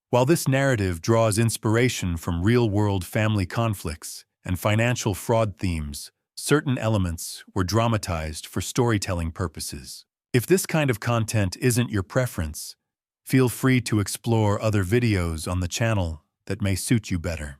while this narrative draws inspiration from real-world family conflicts and financial fraud themes, certain elements were dramatized for storytelling purposes. If this kind of content isn't your preference, feel free to explore other videos on the channel that may suit you better.